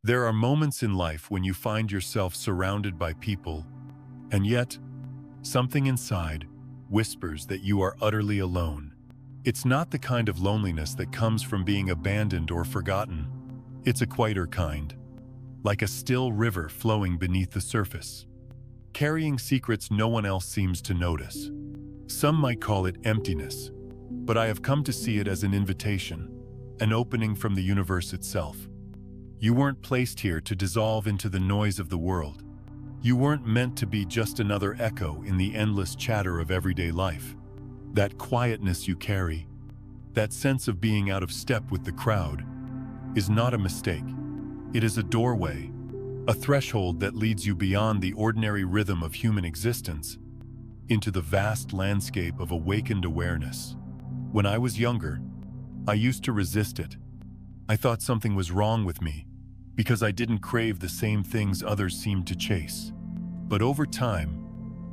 There are moments in life when you find yourself surrounded by people, and yet, something inside whispers that you are utterly alone. It's not the kind of loneliness that comes from being abandoned or forgotten. It's a quieter kind, like a still river flowing beneath the surface, carrying secrets no one else seems to notice. Some might call it emptiness, but I have come to see it as an invitation, an opening from the universe itself. You weren't placed here to dissolve into the noise of the world. You weren't meant to be just another echo in the endless chatter of everyday life. That quietness you carry, that sense of being out of step with the crowd, is not a mistake. It is a doorway, a threshold that leads you beyond the ordinary rhythm of human existence into the vast landscape of awakened awareness. When I was younger, I used to resist it. I thought something was wrong with me because I didn't crave the same things others seemed to chase. But over time,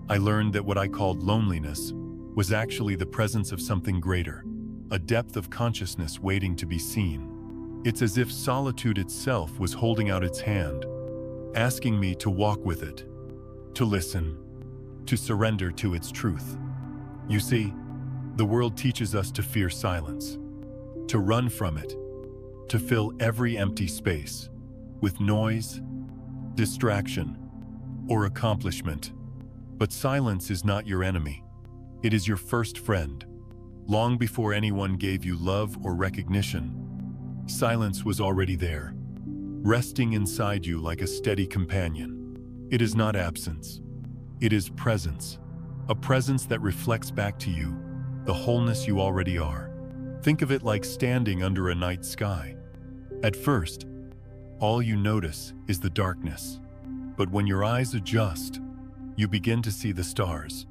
I learned that what I called loneliness was actually the presence of something greater, a depth of consciousness waiting to be seen. It's as if solitude itself was holding out its hand, asking me to walk with it, to listen, to surrender to its truth. You see, the world teaches us to fear silence, to run from it, to fill every empty space with noise, distraction, or accomplishment. But silence is not your enemy. It is your first friend. Long before anyone gave you love or recognition, silence was already there, resting inside you like a steady companion. It is not absence. It is presence, a presence that reflects back to you the wholeness you already are. Think of it like standing under a night sky. At first, all you notice is the darkness. But when your eyes adjust, you begin to see the stars.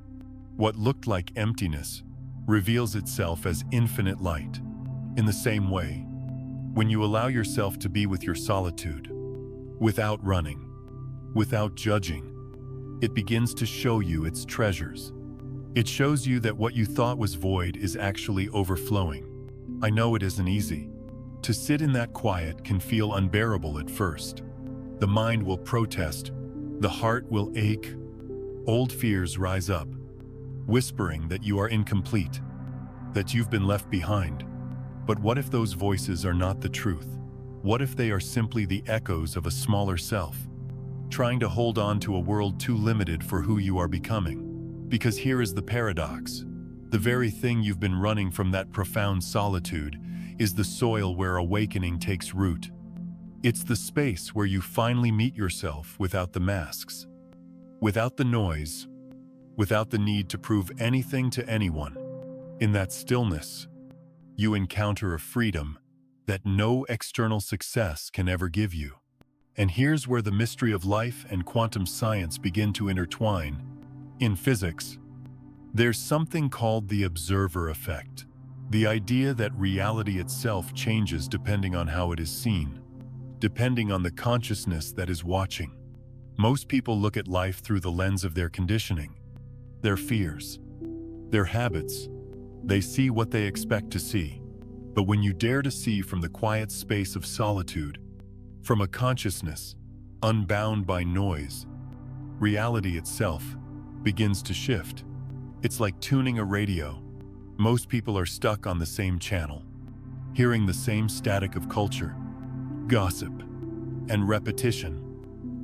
What looked like emptiness reveals itself as infinite light. In the same way, when you allow yourself to be with your solitude, without running, without judging, it begins to show you its treasures. It shows you that what you thought was void is actually overflowing. I know it isn't easy. To sit in that quiet can feel unbearable at first. The mind will protest, the heart will ache, old fears rise up, whispering that you are incomplete, that you've been left behind. But what if those voices are not the truth? What if they are simply the echoes of a smaller self, trying to hold on to a world too limited for who you are becoming? Because here is the paradox. The very thing you've been running from, that profound solitude, is the soil where awakening takes root. It's the space where you finally meet yourself without the masks, without the noise, without the need to prove anything to anyone. In that stillness, you encounter a freedom that no external success can ever give you. And here's where the mystery of life and quantum science begin to intertwine. In physics, there's something called the observer effect. The idea that reality itself changes depending on how it is seen, depending on the consciousness that is watching. Most people look at life through the lens of their conditioning, their fears, their habits. They see what they expect to see. But when you dare to see from the quiet space of solitude, from a consciousness unbound by noise, reality itself begins to shift. It's like tuning a radio. Most people are stuck on the same channel, hearing the same static of culture, gossip, and repetition.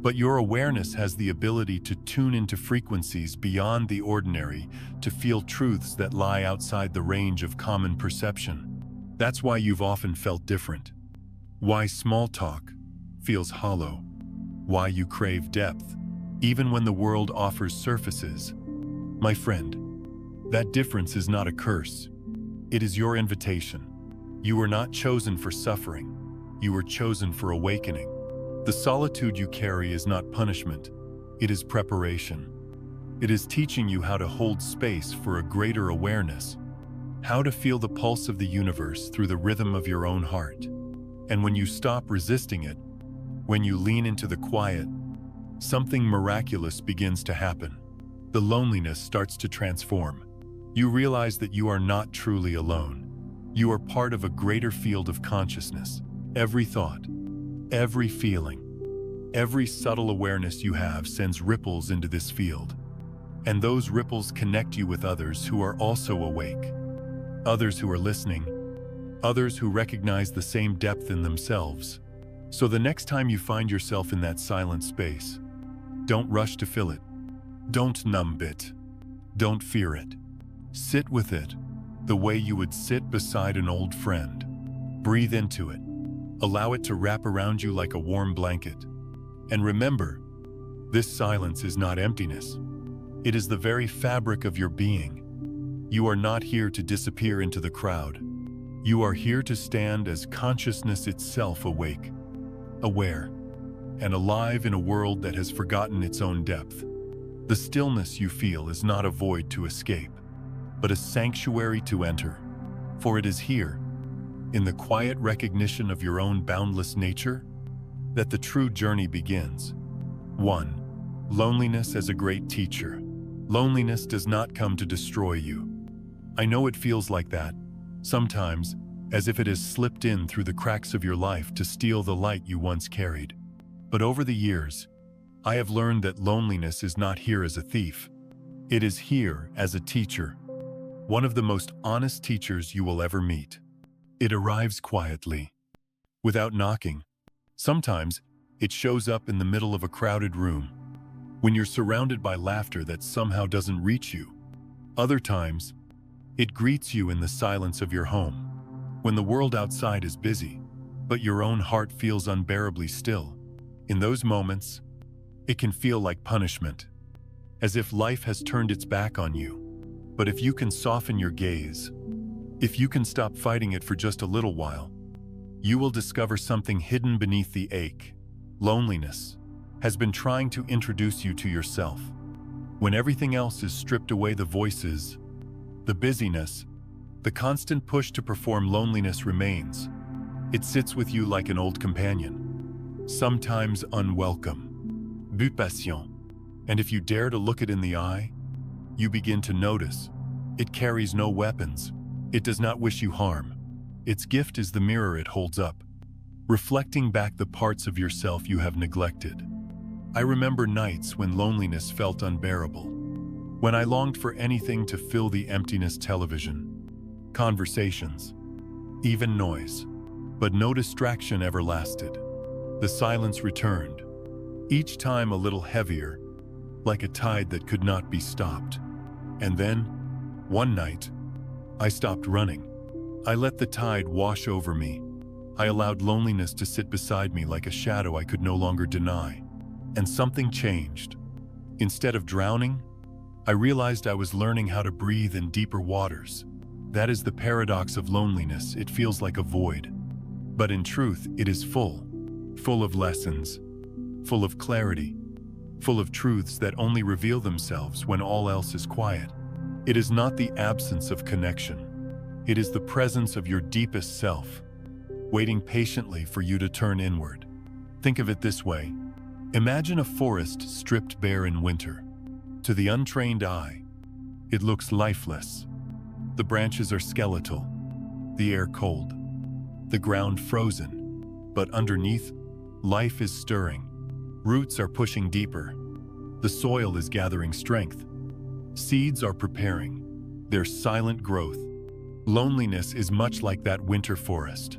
But your awareness has the ability to tune into frequencies beyond the ordinary, to feel truths that lie outside the range of common perception. That's why you've often felt different. Why small talk feels hollow. Why you crave depth, even when the world offers surfaces. My friend, that difference is not a curse. It is your invitation. You were not chosen for suffering. You were chosen for awakening. The solitude you carry is not punishment. It is preparation. It is teaching you how to hold space for a greater awareness, how to feel the pulse of the universe through the rhythm of your own heart. And when you stop resisting it, when you lean into the quiet, something miraculous begins to happen. The loneliness starts to transform. You realize that you are not truly alone. You are part of a greater field of consciousness. Every thought, every feeling, Every subtle awareness you have sends ripples into this field. And those ripples connect you with others who are also awake. Others who are listening. Others who recognize the same depth in themselves. So the next time you find yourself in that silent space, don't rush to fill it. Don't numb it. Don't fear it. Sit with it, the way you would sit beside an old friend. Breathe into it. Allow it to wrap around you like a warm blanket. And remember, this silence is not emptiness. It is the very fabric of your being. You are not here to disappear into the crowd. You are here to stand as consciousness itself, awake, aware, and alive in a world that has forgotten its own depth. The stillness you feel is not a void to escape, but a sanctuary to enter. For it is here, in the quiet recognition of your own boundless nature, that the true journey begins. 1. Loneliness as a great teacher. Loneliness does not come to destroy you. I know it feels like that, sometimes, as if it has slipped in through the cracks of your life to steal the light you once carried. But over the years, I have learned that loneliness is not here as a thief. It is here as a teacher. One of the most honest teachers you will ever meet. It arrives quietly, without knocking. Sometimes, it shows up in the middle of a crowded room, when you're surrounded by laughter that somehow doesn't reach you. Other times, it greets you in the silence of your home, when the world outside is busy, but your own heart feels unbearably still. In those moments, it can feel like punishment, as if life has turned its back on you. But if you can soften your gaze, if you can stop fighting it for just a little while, you will discover something hidden beneath the ache. Loneliness has been trying to introduce you to yourself. When everything else is stripped away, the voices, the busyness, the constant push to perform, loneliness remains. It sits with you like an old companion, sometimes unwelcome. But patient. And if you dare to look it in the eye, you begin to notice. It carries no weapons. It does not wish you harm. Its gift is the mirror it holds up, reflecting back the parts of yourself you have neglected. I remember nights when loneliness felt unbearable, when I longed for anything to fill the emptiness: television, conversations, even noise. But no distraction ever lasted. The silence returned, each time a little heavier, like a tide that could not be stopped. And then, one night, I stopped running. I let the tide wash over me. I allowed loneliness to sit beside me like a shadow I could no longer deny. And something changed. Instead of drowning, I realized I was learning how to breathe in deeper waters. That is the paradox of loneliness. It feels like a void. But in truth, it is full of lessons, full of clarity, full of truths that only reveal themselves when all else is quiet. It is not the absence of connection. It is the presence of your deepest self, waiting patiently for you to turn inward. Think of it this way. Imagine a forest stripped bare in winter. To the untrained eye, it looks lifeless. The branches are skeletal, the air cold, the ground frozen. But underneath, life is stirring. Roots are pushing deeper. The soil is gathering strength. Seeds are preparing their silent growth. Loneliness is much like that winter forest.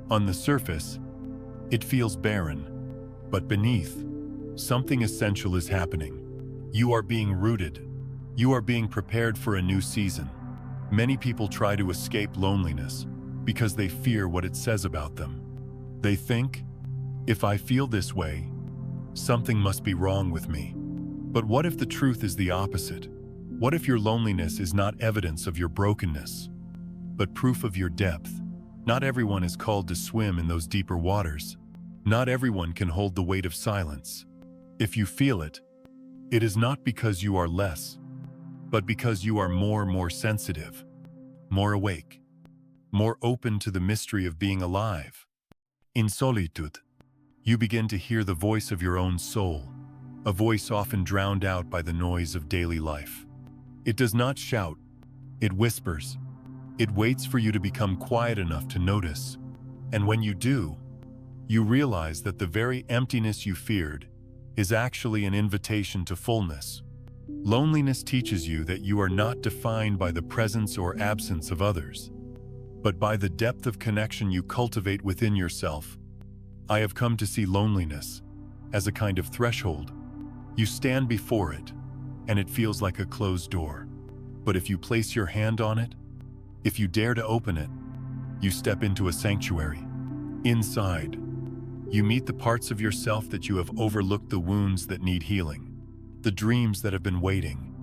On the surface, it feels barren, but beneath, something essential is happening. You are being rooted. You are being prepared for a new season. Many people try to escape loneliness because they fear what it says about them. They think, if I feel this way, something must be wrong with me. But what if the truth is the opposite? What if your loneliness is not evidence of your brokenness, but proof of your depth? Not everyone is called to swim in those deeper waters. Not everyone can hold the weight of silence. If you feel it, it is not because you are less, but because you are more sensitive, more awake, more open to the mystery of being alive. In solitude, you begin to hear the voice of your own soul, a voice often drowned out by the noise of daily life. It does not shout, it whispers. It waits for you to become quiet enough to notice. And when you do, You realize that the very emptiness you feared is actually an invitation to fullness. Loneliness teaches you that you are not defined by the presence or absence of others, but by the depth of connection you cultivate within yourself. I have come to see loneliness as a kind of threshold. You stand before it, and it feels like a closed door. But if you place your hand on it, if you dare to open it, you step into a sanctuary. Inside, you meet the parts of yourself that you have overlooked, the wounds that need healing, the dreams that have been waiting,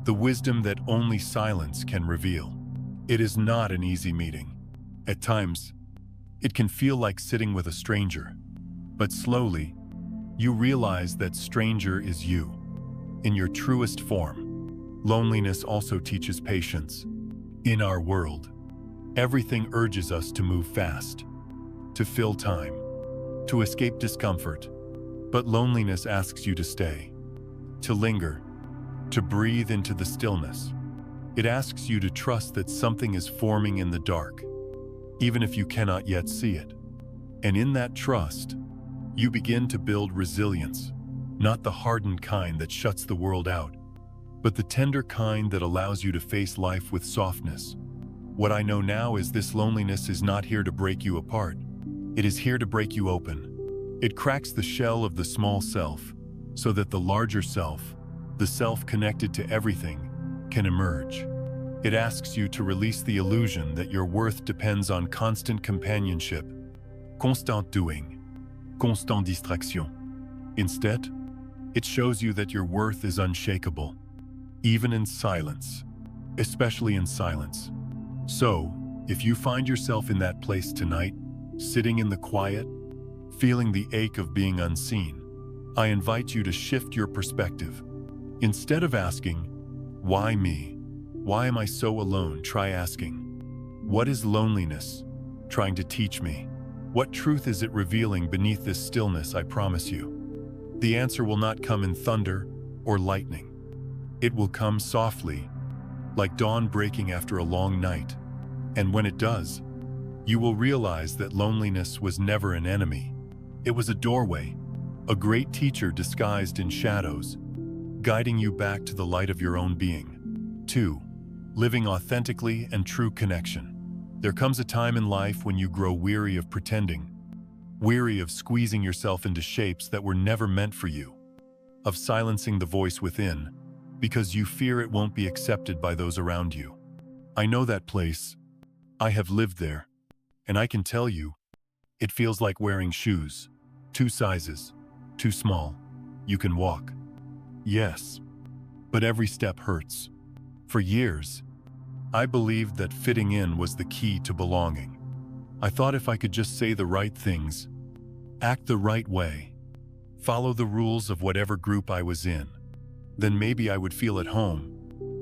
the wisdom that only silence can reveal. It is not an easy meeting. At times, it can feel like sitting with a stranger, but slowly, you realize that stranger is you, in your truest form. Loneliness also teaches patience. In our world, everything urges us to move fast, to fill time, to escape discomfort. But loneliness asks you to stay, to linger, to breathe into the stillness. It asks you to trust that something is forming in the dark, even if you cannot yet see it. And in that trust, you begin to build resilience, not the hardened kind that shuts the world out, but the tender kind that allows you to face life with softness. What I know now is this loneliness is not here to break you apart. It is here to break you open. It cracks the shell of the small self so that the larger self, the self connected to everything, can emerge. It asks you to release the illusion that your worth depends on constant companionship, constant doing, constant distraction. Instead, it shows you that your worth is unshakable, even in silence, especially in silence. So, if you find yourself in that place tonight, sitting in the quiet, feeling the ache of being unseen, I invite you to shift your perspective. Instead of asking, "Why me? Why am I so alone?" try asking, "What is loneliness trying to teach me? What truth is it revealing beneath this stillness I promise you?" The answer will not come in thunder or lightning. It will come softly, like dawn breaking after a long night. And when it does, you will realize that loneliness was never an enemy. It was a doorway, a great teacher disguised in shadows, guiding you back to the light of your own being. 2. Living authentically and true connection. There comes a time in life when you grow weary of pretending, weary of squeezing yourself into shapes that were never meant for you, of silencing the voice within because you fear it won't be accepted by those around you. I know that place. I have lived there, and I can tell you, it feels like wearing shoes, 2 sizes, too small. You can walk, yes, but every step hurts. For years, I believed that fitting in was the key to belonging. I thought if I could just say the right things, act the right way, follow the rules of whatever group I was in, then maybe I would feel at home.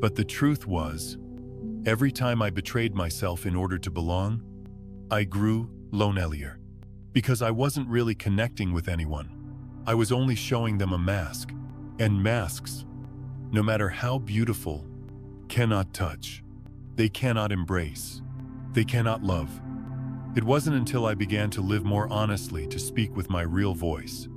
But the truth was, every time I betrayed myself in order to belong, I grew lonelier. Because I wasn't really connecting with anyone. I was only showing them a mask. And masks, no matter how beautiful, cannot touch. They cannot embrace. They cannot love. It wasn't until I began to live more honestly, to speak with my real voice,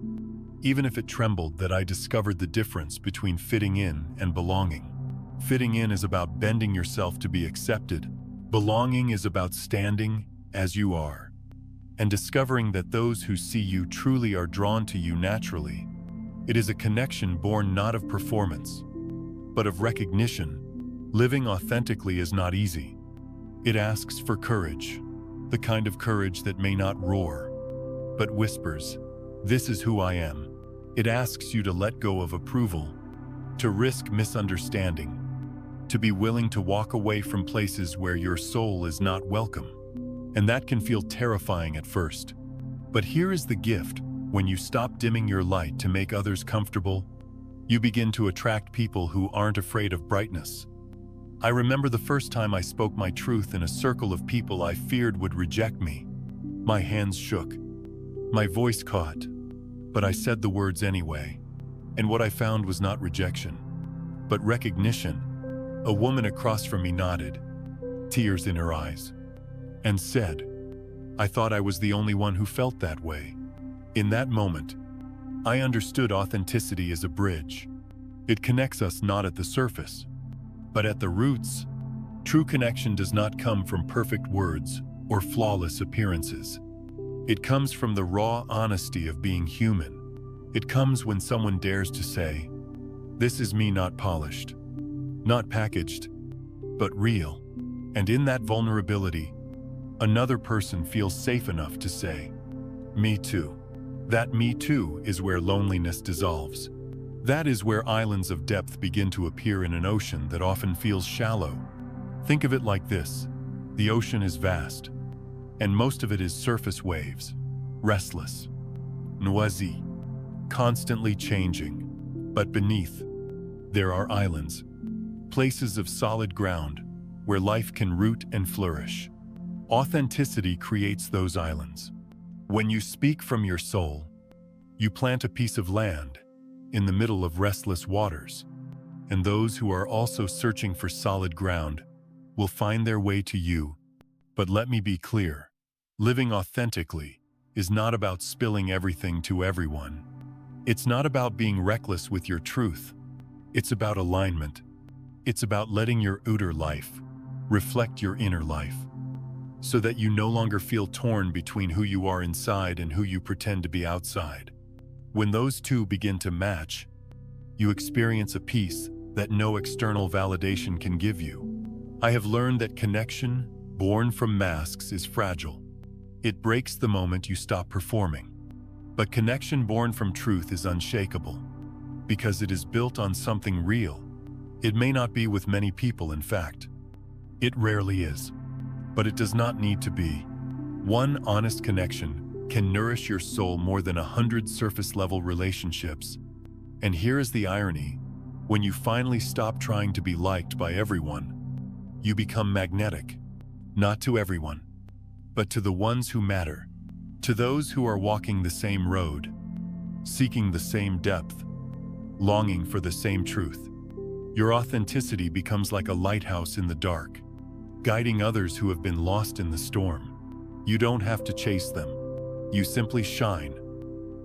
even if it trembled, that I discovered the difference between fitting in and belonging. Fitting in is about bending yourself to be accepted. Belonging is about standing as you are, and discovering that those who see you truly are drawn to you naturally. It is a connection born not of performance, but of recognition. Living authentically is not easy. It asks for courage, the kind of courage that may not roar, but whispers, "This is who I am." It asks you to let go of approval, to risk misunderstanding, to be willing to walk away from places where your soul is not welcome. And that can feel terrifying at first. But here is the gift. When you stop dimming your light to make others comfortable, you begin to attract people who aren't afraid of brightness. I remember the first time I spoke my truth in a circle of people I feared would reject me. My hands shook. My voice caught. But I said the words anyway. And what I found was not rejection, but recognition. A woman across from me nodded, tears in her eyes, and said, "I thought I was the only one who felt that way." In that moment, I understood authenticity as a bridge. It connects us not at the surface, but at the roots. True connection does not come from perfect words or flawless appearances. It comes from the raw honesty of being human. It comes when someone dares to say, "This is me, not polished, not packaged, but real." And in that vulnerability, another person feels safe enough to say, "Me too." That "me too" is where loneliness dissolves. That is where islands of depth begin to appear in an ocean that often feels shallow. Think of it like this. The ocean is vast, and most of it is surface waves, restless, noisy, constantly changing. But beneath, there are islands, places of solid ground where life can root and flourish. Authenticity creates those islands. When you speak from your soul, you plant a piece of land in the middle of restless waters, and those who are also searching for solid ground will find their way to you. But let me be clear, living authentically is not about spilling everything to everyone. It's not about being reckless with your truth. It's about alignment. It's about letting your outer life reflect your inner life, so that you no longer feel torn between who you are inside and who you pretend to be outside. When those two begin to match, you experience a peace that no external validation can give you. I have learned that connection, born from masks, is fragile. It breaks the moment you stop performing. But connection born from truth is unshakable, because it is built on something real. It may not be with many people, in fact. It rarely is. But it does not need to be. One honest connection can nourish your soul more than 100 surface-level relationships. And here is the irony. When you finally stop trying to be liked by everyone, you become magnetic. Not to everyone, but to the ones who matter. To those who are walking the same road, seeking the same depth, longing for the same truth. Your authenticity becomes like a lighthouse in the dark, guiding others who have been lost in the storm. You don't have to chase them. You simply shine,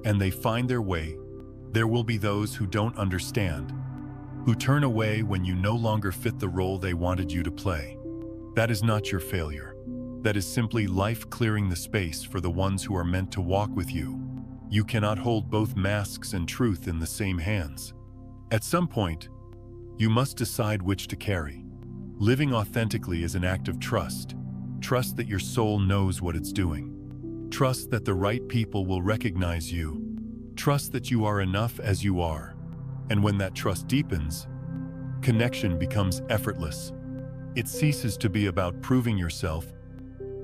and they find their way. There will be those who don't understand, who turn away when you no longer fit the role they wanted you to play. That is not your failure. That is simply life clearing the space for the ones who are meant to walk with you. You cannot hold both masks and truth in the same hands. At some point, you must decide which to carry. Living authentically is an act of trust. Trust that your soul knows what it's doing. Trust that the right people will recognize you. Trust that you are enough as you are. And when that trust deepens, connection becomes effortless. It ceases to be about proving yourself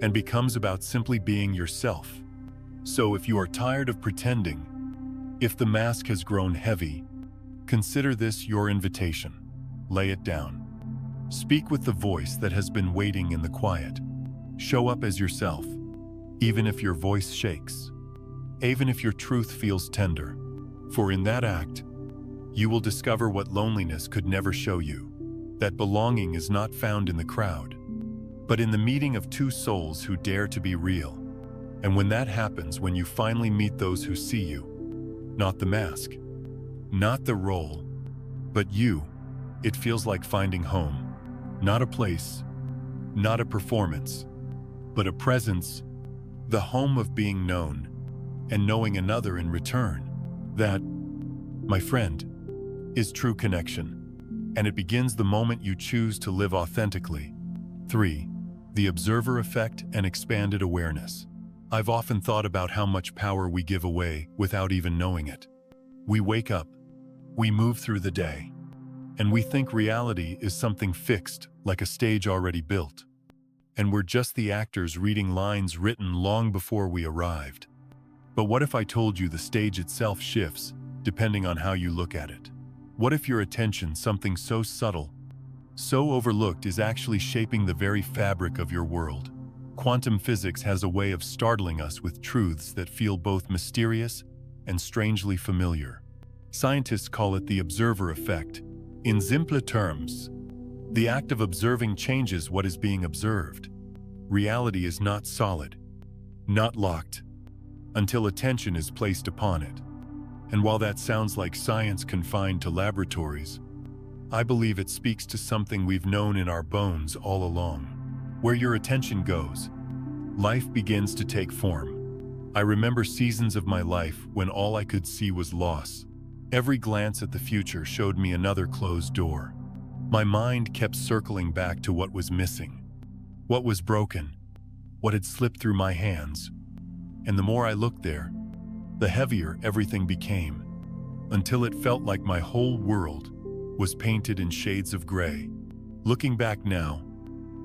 and becomes about simply being yourself. So if you are tired of pretending, if the mask has grown heavy, consider this your invitation. Lay it down. Speak with the voice that has been waiting in the quiet. Show up as yourself, even if your voice shakes, even if your truth feels tender. For in that act, you will discover what loneliness could never show you, that belonging is not found in the crowd, but in the meeting of two souls who dare to be real. And when that happens, when you finally meet those who see you, not the mask, not the role, but you, it feels like finding home. Not a place, not a performance, but a presence, the home of being known and knowing another in return. That, my friend, is true connection, and it begins the moment you choose to live authentically. 3. The observer effect and expanded awareness. I've often thought about how much power we give away without even knowing it. We wake up, we move through the day, and we think reality is something fixed, like a stage already built. And we're just the actors reading lines written long before we arrived. But what if I told you the stage itself shifts, depending on how you look at it? What if your attention, something so subtle, so overlooked, is actually shaping the very fabric of your world? Quantum physics has a way of startling us with truths that feel both mysterious and strangely familiar. Scientists call it the observer effect. In simple terms, the act of observing changes what is being observed. Reality is not solid, not locked. until attention is placed upon it. And while that sounds like science confined to laboratories, I believe it speaks to something we've known in our bones all along. Where your attention goes, life begins to take form. I remember seasons of my life when all I could see was loss. Every glance at the future showed me another closed door. My mind kept circling back to what was missing, what was broken, what had slipped through my hands. And the more I looked there, the heavier everything became, until it felt like my whole world was painted in shades of gray. Looking back now,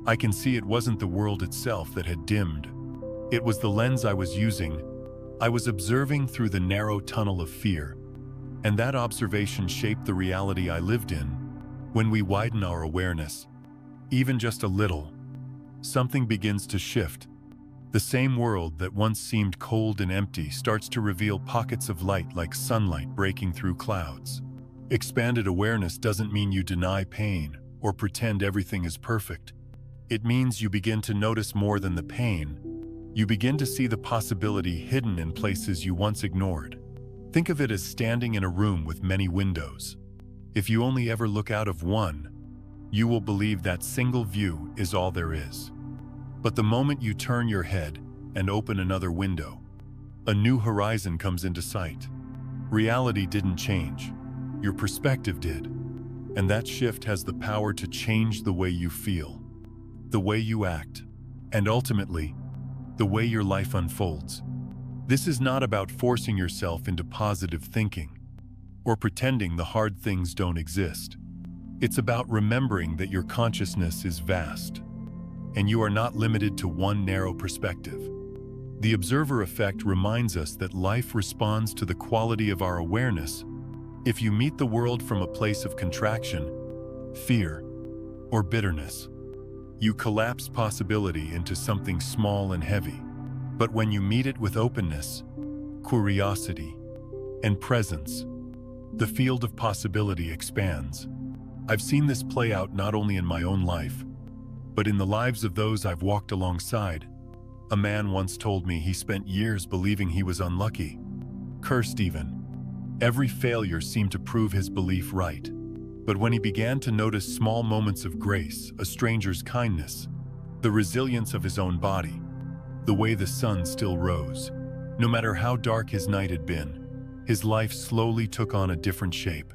I can see it wasn't the world itself that had dimmed. It was the lens I was using. I was observing through the narrow tunnel of fear, and that observation shaped the reality I lived in. When we widen our awareness, even just a little, something begins to shift. The same world that once seemed cold and empty starts to reveal pockets of light like sunlight breaking through clouds. Expanded awareness doesn't mean you deny pain or pretend everything is perfect. It means you begin to notice more than the pain. You begin to see the possibility hidden in places you once ignored. Think of it as standing in a room with many windows. If you only ever look out of one, you will believe that single view is all there is. But the moment you turn your head and open another window, a new horizon comes into sight. Reality didn't change. Your perspective did. And that shift has the power to change the way you feel, the way you act, and ultimately, the way your life unfolds. This is not about forcing yourself into positive thinking or pretending the hard things don't exist. It's about remembering that your consciousness is vast, and you are not limited to one narrow perspective. The observer effect reminds us that life responds to the quality of our awareness. If you meet the world from a place of contraction, fear, or bitterness, you collapse possibility into something small and heavy. But when you meet it with openness, curiosity, and presence, the field of possibility expands. I've seen this play out not only in my own life, but in the lives of those I've walked alongside. A man once told me he spent years believing he was unlucky, cursed even. Every failure seemed to prove his belief right. But when he began to notice small moments of grace, a stranger's kindness, the resilience of his own body, the way the sun still rose, no matter how dark his night had been, his life slowly took on a different shape.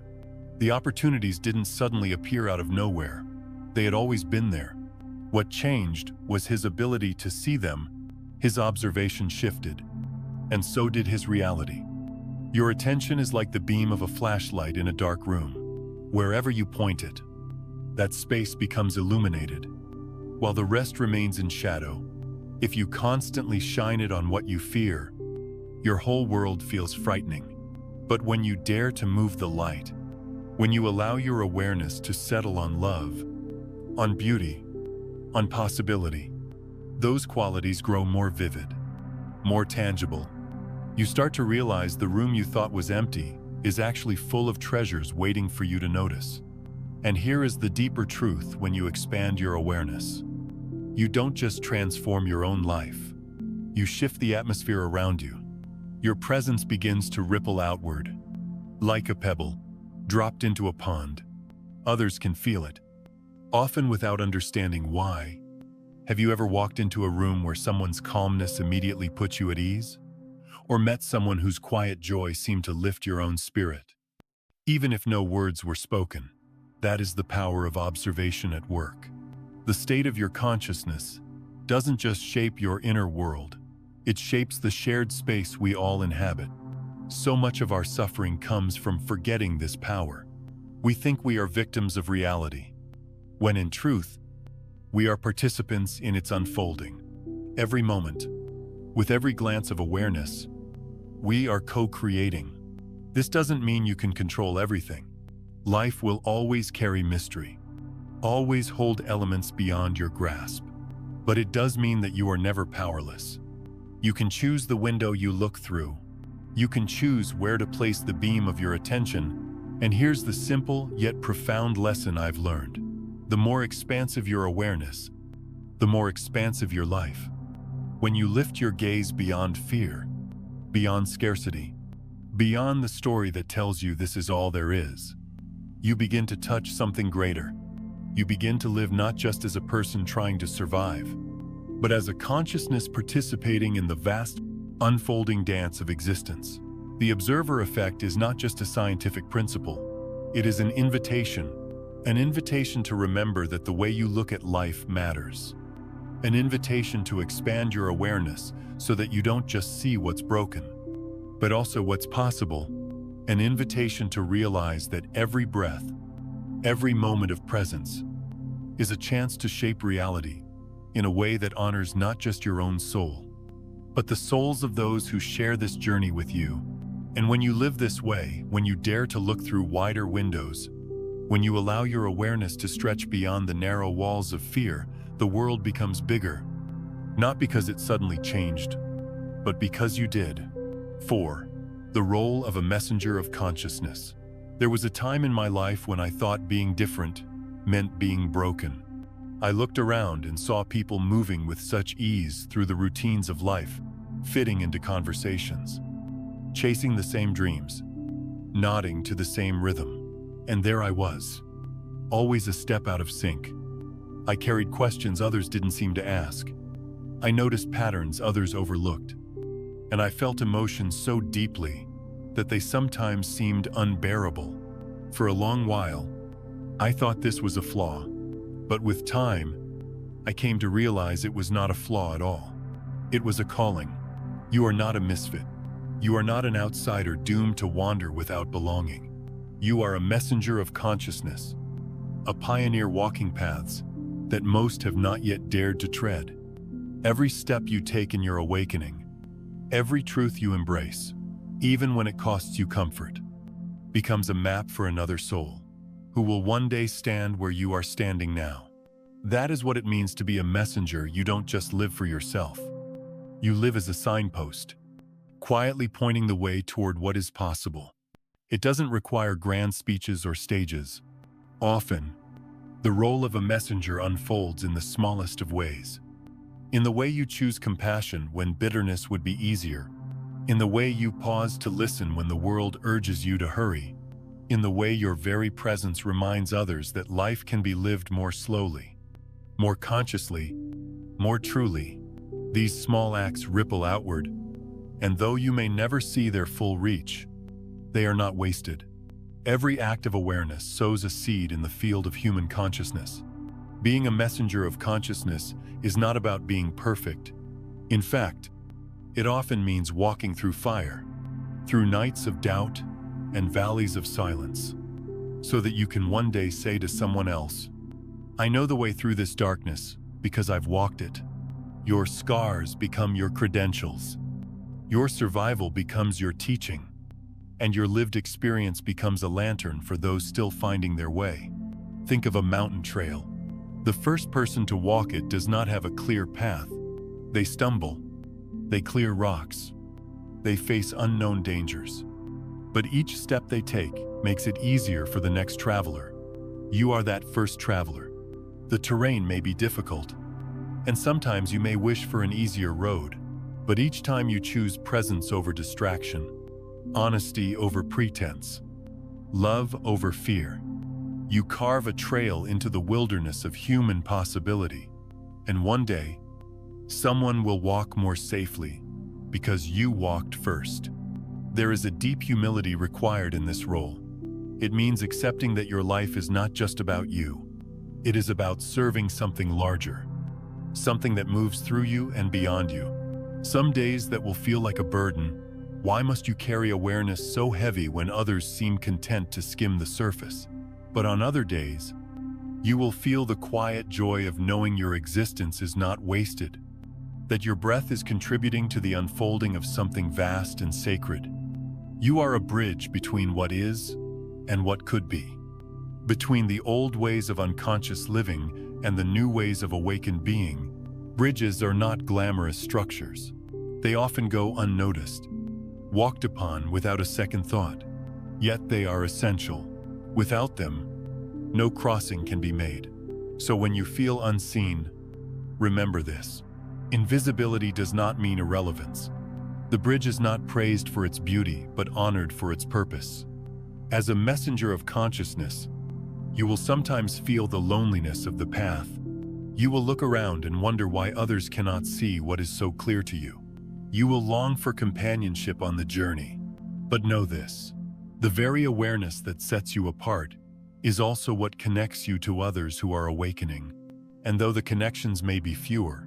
The opportunities didn't suddenly appear out of nowhere. They had always been there. What changed was his ability to see them. His observation shifted, and so did his reality. Your attention is like the beam of a flashlight in a dark room. Wherever you point it, that space becomes illuminated, while the rest remains in shadow. If you constantly shine it on what you fear, your whole world feels frightening. But when you dare to move the light, when you allow your awareness to settle on love, on beauty, on possibility, those qualities grow more vivid, more tangible. You start to realize the room you thought was empty is actually full of treasures waiting for you to notice. And here is the deeper truth when you expand your awareness. You don't just transform your own life. You shift the atmosphere around you. Your presence begins to ripple outward. Like a pebble, dropped into a pond. Others can feel it, often without understanding why. Have you ever walked into a room where someone's calmness immediately puts you at ease? Or met someone whose quiet joy seemed to lift your own spirit? Even if no words were spoken, that is the power of observation at work. The state of your consciousness doesn't just shape your inner world, it shapes the shared space we all inhabit. So much of our suffering comes from forgetting this power. We think we are victims of reality, when in truth, we are participants in its unfolding. Every moment, with every glance of awareness, we are co-creating. This doesn't mean you can control everything. Life will always carry mystery, always hold elements beyond your grasp. But it does mean that you are never powerless. You can choose the window you look through. You can choose where to place the beam of your attention. And here's the simple yet profound lesson I've learned. The more expansive your awareness, the more expansive your life. When you lift your gaze beyond fear, beyond scarcity, beyond the story that tells you this is all there is. You begin to touch something greater. You begin to live not just as a person trying to survive, but as a consciousness participating in the vast, unfolding dance of existence. The observer effect is not just a scientific principle. It is an invitation to remember that the way you look at life matters. An invitation to expand your awareness so that you don't just see what's broken, but also what's possible. An invitation to realize that every breath, every moment of presence, is a chance to shape reality in a way that honors not just your own soul, but the souls of those who share this journey with you. And when you live this way, when you dare to look through wider windows, when you allow your awareness to stretch beyond the narrow walls of fear, the world becomes bigger, not because it suddenly changed, but because you did. 4. The role of a messenger of consciousness. There was a time in my life when I thought being different meant being broken. I looked around and saw people moving with such ease through the routines of life, fitting into conversations, chasing the same dreams, nodding to the same rhythm. And there I was, always a step out of sync. I carried questions others didn't seem to ask. I noticed patterns others overlooked. And I felt emotions so deeply that they sometimes seemed unbearable. For a long while, I thought this was a flaw. But with time, I came to realize it was not a flaw at all. It was a calling. You are not a misfit. You are not an outsider doomed to wander without belonging. You are a messenger of consciousness, a pioneer walking paths that most have not yet dared to tread. Every step you take in your awakening, every truth you embrace, even when it costs you comfort, becomes a map for another soul who will one day stand where you are standing now. That is what it means to be a messenger. You don't just live for yourself. You live as a signpost, quietly pointing the way toward what is possible. It doesn't require grand speeches or stages. Often, the role of a messenger unfolds in the smallest of ways. In the way you choose compassion when bitterness would be easier. In the way you pause to listen when the world urges you to hurry. In the way your very presence reminds others that life can be lived more slowly, more consciously, more truly. These small acts ripple outward, and though you may never see their full reach, they are not wasted. Every act of awareness sows a seed in the field of human consciousness. Being a messenger of consciousness is not about being perfect. In fact, it often means walking through fire, through nights of doubt and valleys of silence, so that you can one day say to someone else, I know the way through this darkness because I've walked it. Your scars become your credentials. Your survival becomes your teaching, and your lived experience becomes a lantern for those still finding their way. Think of a mountain trail. The first person to walk it does not have a clear path. They stumble, they clear rocks, they face unknown dangers. But each step they take makes it easier for the next traveler. You are that first traveler. The terrain may be difficult, and sometimes you may wish for an easier road, but each time you choose presence over distraction, honesty over pretense, love over fear, you carve a trail into the wilderness of human possibility. And one day, someone will walk more safely because you walked first. There is a deep humility required in this role. It means accepting that your life is not just about you. It is about serving something larger, something that moves through you and beyond you. Some days that will feel like a burden. Why must you carry awareness so heavy when others seem content to skim the surface? But on other days, you will feel the quiet joy of knowing your existence is not wasted, that your breath is contributing to the unfolding of something vast and sacred. You are a bridge between what is and what could be, between the old ways of unconscious living and the new ways of awakened being. Bridges are not glamorous structures. They often go unnoticed, walked upon without a second thought. Yet they are essential. Without them, no crossing can be made. So when you feel unseen, remember this. Invisibility does not mean irrelevance. The bridge is not praised for its beauty, but honored for its purpose. As a messenger of consciousness, you will sometimes feel the loneliness of the path. You will look around and wonder why others cannot see what is so clear to you. You will long for companionship on the journey. But know this: the very awareness that sets you apart is also what connects you to others who are awakening. And though the connections may be fewer,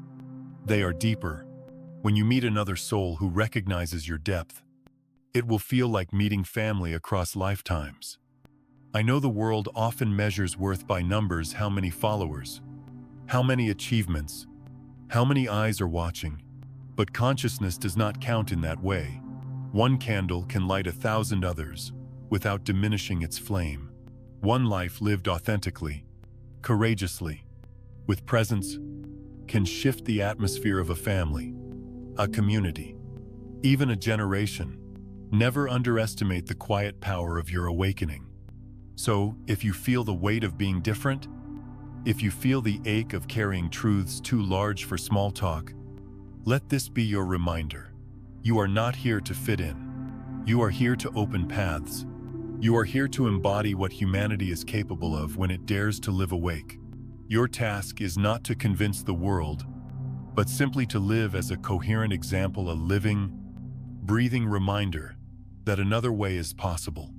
they are deeper. When you meet another soul who recognizes your depth, it will feel like meeting family across lifetimes. I know the world often measures worth by numbers: how many followers, how many achievements, how many eyes are watching. But consciousness does not count in that way. One candle can light 1,000 others without diminishing its flame. One life lived authentically, courageously, with presence, can shift the atmosphere of a family, a community, even a generation. Never underestimate the quiet power of your awakening. So, if you feel the weight of being different, if you feel the ache of carrying truths too large for small talk, let this be your reminder. You are not here to fit in. You are here to open paths. You are here to embody what humanity is capable of when it dares to live awake. Your task is not to convince the world, but simply to live as a coherent example, a living, breathing reminder that another way is possible.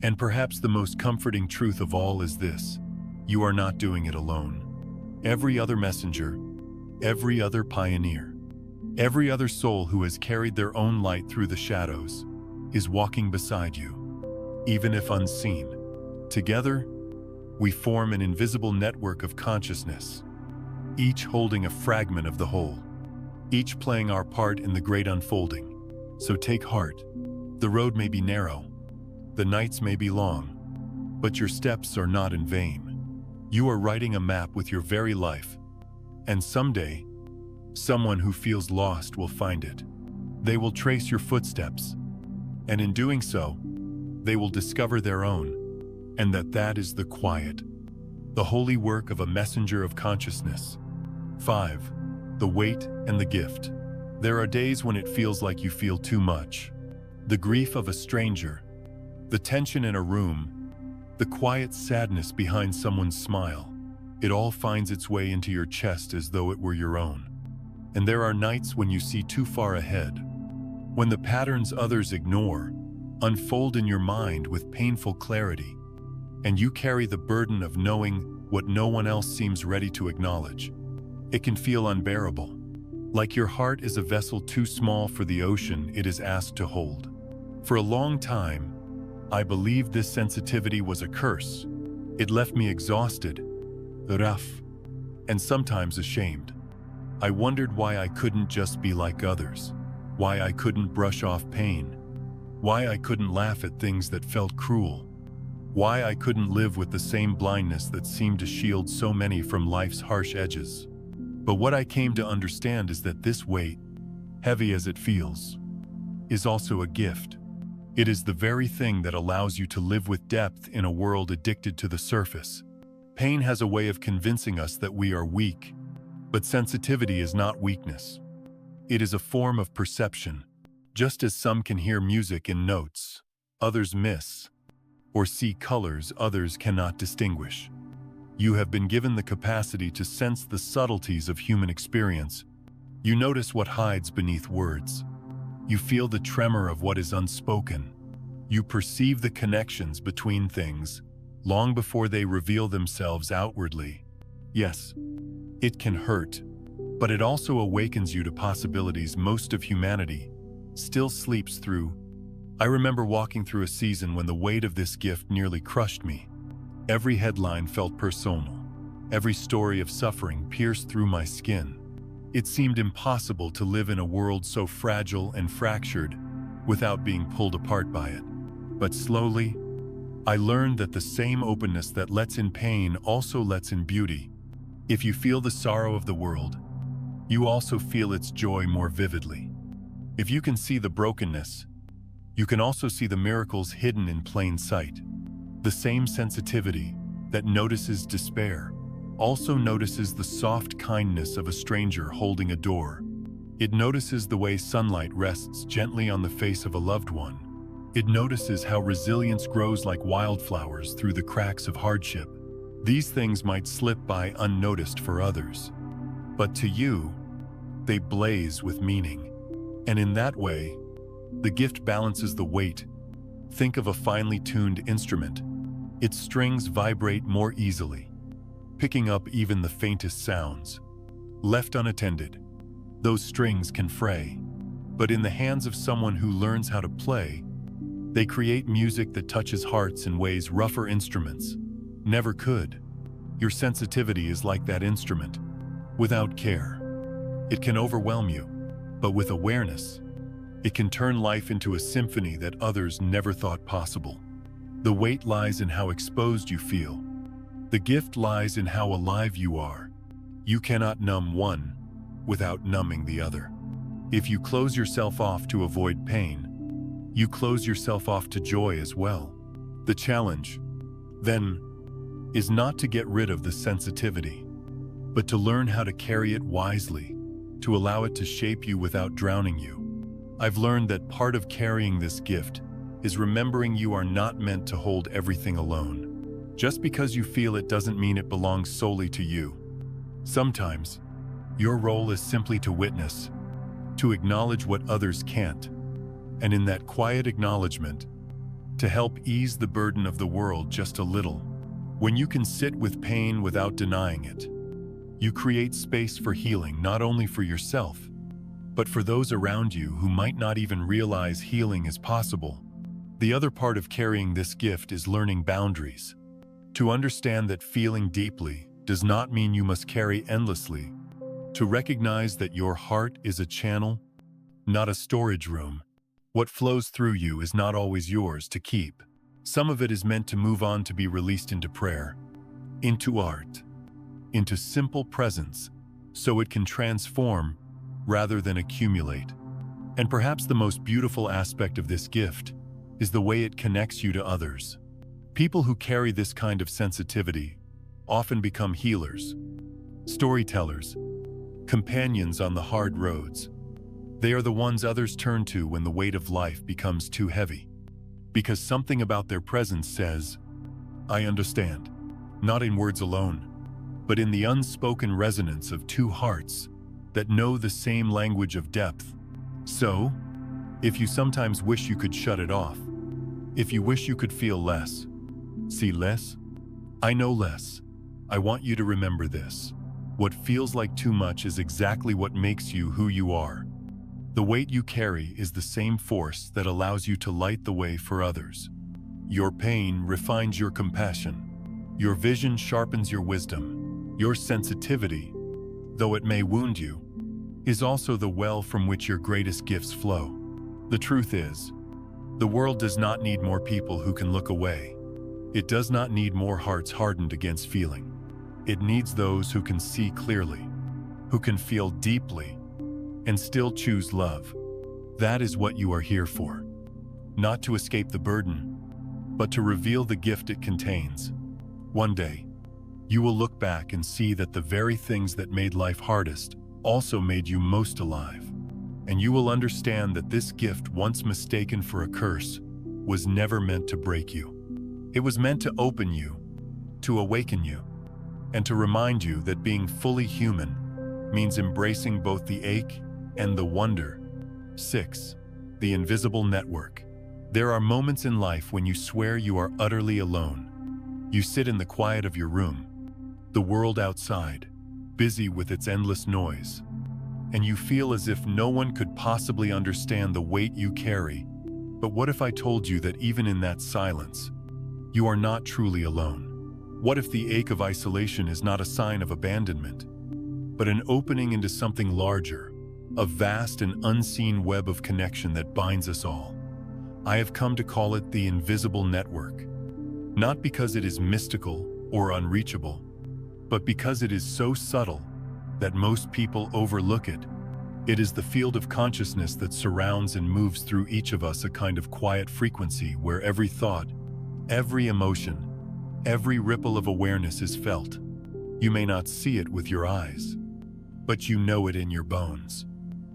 And perhaps the most comforting truth of all is this: you are not doing it alone. Every other messenger, every other pioneer, every other soul who has carried their own light through the shadows is walking beside you, even if unseen. Together, we form an invisible network of consciousness, each holding a fragment of the whole, each playing our part in the great unfolding. So take heart. The road may be narrow, the nights may be long, but your steps are not in vain. You are writing a map with your very life, and someday, someone who feels lost will find it. They will trace your footsteps, and in doing so, they will discover their own, and that is the quiet, the holy work of a messenger of consciousness. 5. The weight and the gift. There are days when it feels like you feel too much. The grief of a stranger, the tension in a room, the quiet sadness behind someone's smile. It all finds its way into your chest as though it were your own. And there are nights when you see too far ahead, when the patterns others ignore unfold in your mind with painful clarity, and you carry the burden of knowing what no one else seems ready to acknowledge. It can feel unbearable, like your heart is a vessel too small for the ocean it is asked to hold. For a long time, I believed this sensitivity was a curse. It left me exhausted, rough, and sometimes ashamed. I wondered why I couldn't just be like others, why I couldn't brush off pain, why I couldn't laugh at things that felt cruel, why I couldn't live with the same blindness that seemed to shield so many from life's harsh edges. But what I came to understand is that this weight, heavy as it feels, is also a gift. It is the very thing that allows you to live with depth in a world addicted to the surface. Pain has a way of convincing us that we are weak, but sensitivity is not weakness. It is a form of perception. Just as some can hear music in notes others miss, or see colors others cannot distinguish, you have been given the capacity to sense the subtleties of human experience. You notice what hides beneath words. You feel the tremor of what is unspoken. You perceive the connections between things long before they reveal themselves outwardly. Yes, it can hurt, but it also awakens you to possibilities most of humanity still sleeps through. I remember walking through a season when the weight of this gift nearly crushed me. Every headline felt personal. Every story of suffering pierced through my skin. It seemed impossible to live in a world so fragile and fractured without being pulled apart by it. But slowly, I learned that the same openness that lets in pain also lets in beauty. If you feel the sorrow of the world, you also feel its joy more vividly. If you can see the brokenness, you can also see the miracles hidden in plain sight. The same sensitivity that notices despair also notices the soft kindness of a stranger holding a door. It notices the way sunlight rests gently on the face of a loved one. It notices how resilience grows like wildflowers through the cracks of hardship. These things might slip by unnoticed for others, but to you, they blaze with meaning. And in that way, the gift balances the weight. Think of a finely tuned instrument. Its strings vibrate more easily, picking up even the faintest sounds. Left unattended, those strings can fray. But in the hands of someone who learns how to play, they create music that touches hearts in ways rougher instruments never could. Your sensitivity is like that instrument. Without care, it can overwhelm you, but with awareness, it can turn life into a symphony that others never thought possible. The weight lies in how exposed you feel. The gift lies in how alive you are. You cannot numb one without numbing the other. If you close yourself off to avoid pain, you close yourself off to joy as well. The challenge, then, is not to get rid of the sensitivity, but to learn how to carry it wisely, to allow it to shape you without drowning you. I've learned that part of carrying this gift is remembering you are not meant to hold everything alone. Just because you feel it doesn't mean it belongs solely to you. Sometimes, your role is simply to witness, to acknowledge what others can't, and in that quiet acknowledgement, to help ease the burden of the world just a little. When you can sit with pain without denying it, you create space for healing not only for yourself, but for those around you who might not even realize healing is possible. The other part of carrying this gift is learning boundaries. To understand that feeling deeply does not mean you must carry endlessly. To recognize that your heart is a channel, not a storage room. What flows through you is not always yours to keep. Some of it is meant to move on, to be released into prayer, into art, into simple presence, so it can transform rather than accumulate. And perhaps the most beautiful aspect of this gift is the way it connects you to others. People who carry this kind of sensitivity often become healers, storytellers, companions on the hard roads. They are the ones others turn to when the weight of life becomes too heavy, because something about their presence says, "I understand," not in words alone, but in the unspoken resonance of two hearts that know the same language of depth. So, if you sometimes wish you could shut it off, if you wish you could feel less, see less, I know less, I want you to remember this. What feels like too much is exactly what makes you who you are. The weight you carry is the same force that allows you to light the way for others. Your pain refines your compassion. Your vision sharpens your wisdom. Your sensitivity, though it may wound you, is also the well from which your greatest gifts flow. The truth is, the world does not need more people who can look away. It does not need more hearts hardened against feeling. It needs those who can see clearly, who can feel deeply, and still choose love. That is what you are here for. Not to escape the burden, but to reveal the gift it contains. One day, you will look back and see that the very things that made life hardest also made you most alive. And you will understand that this gift, once mistaken for a curse, was never meant to break you. It was meant to open you, to awaken you, and to remind you that being fully human means embracing both the ache and the wonder. 6. The invisible network. There are moments in life when you swear you are utterly alone. You sit in the quiet of your room, the world outside, busy with its endless noise, and you feel as if no one could possibly understand the weight you carry. But what if I told you that even in that silence, you are not truly alone? What if the ache of isolation is not a sign of abandonment, but an opening into something larger, a vast and unseen web of connection that binds us all? I have come to call it the invisible network, not because it is mystical or unreachable, but because it is so subtle that most people overlook it. It is the field of consciousness that surrounds and moves through each of us, a kind of quiet frequency where every thought, every emotion, every ripple of awareness is felt. You may not see it with your eyes, but you know it in your bones.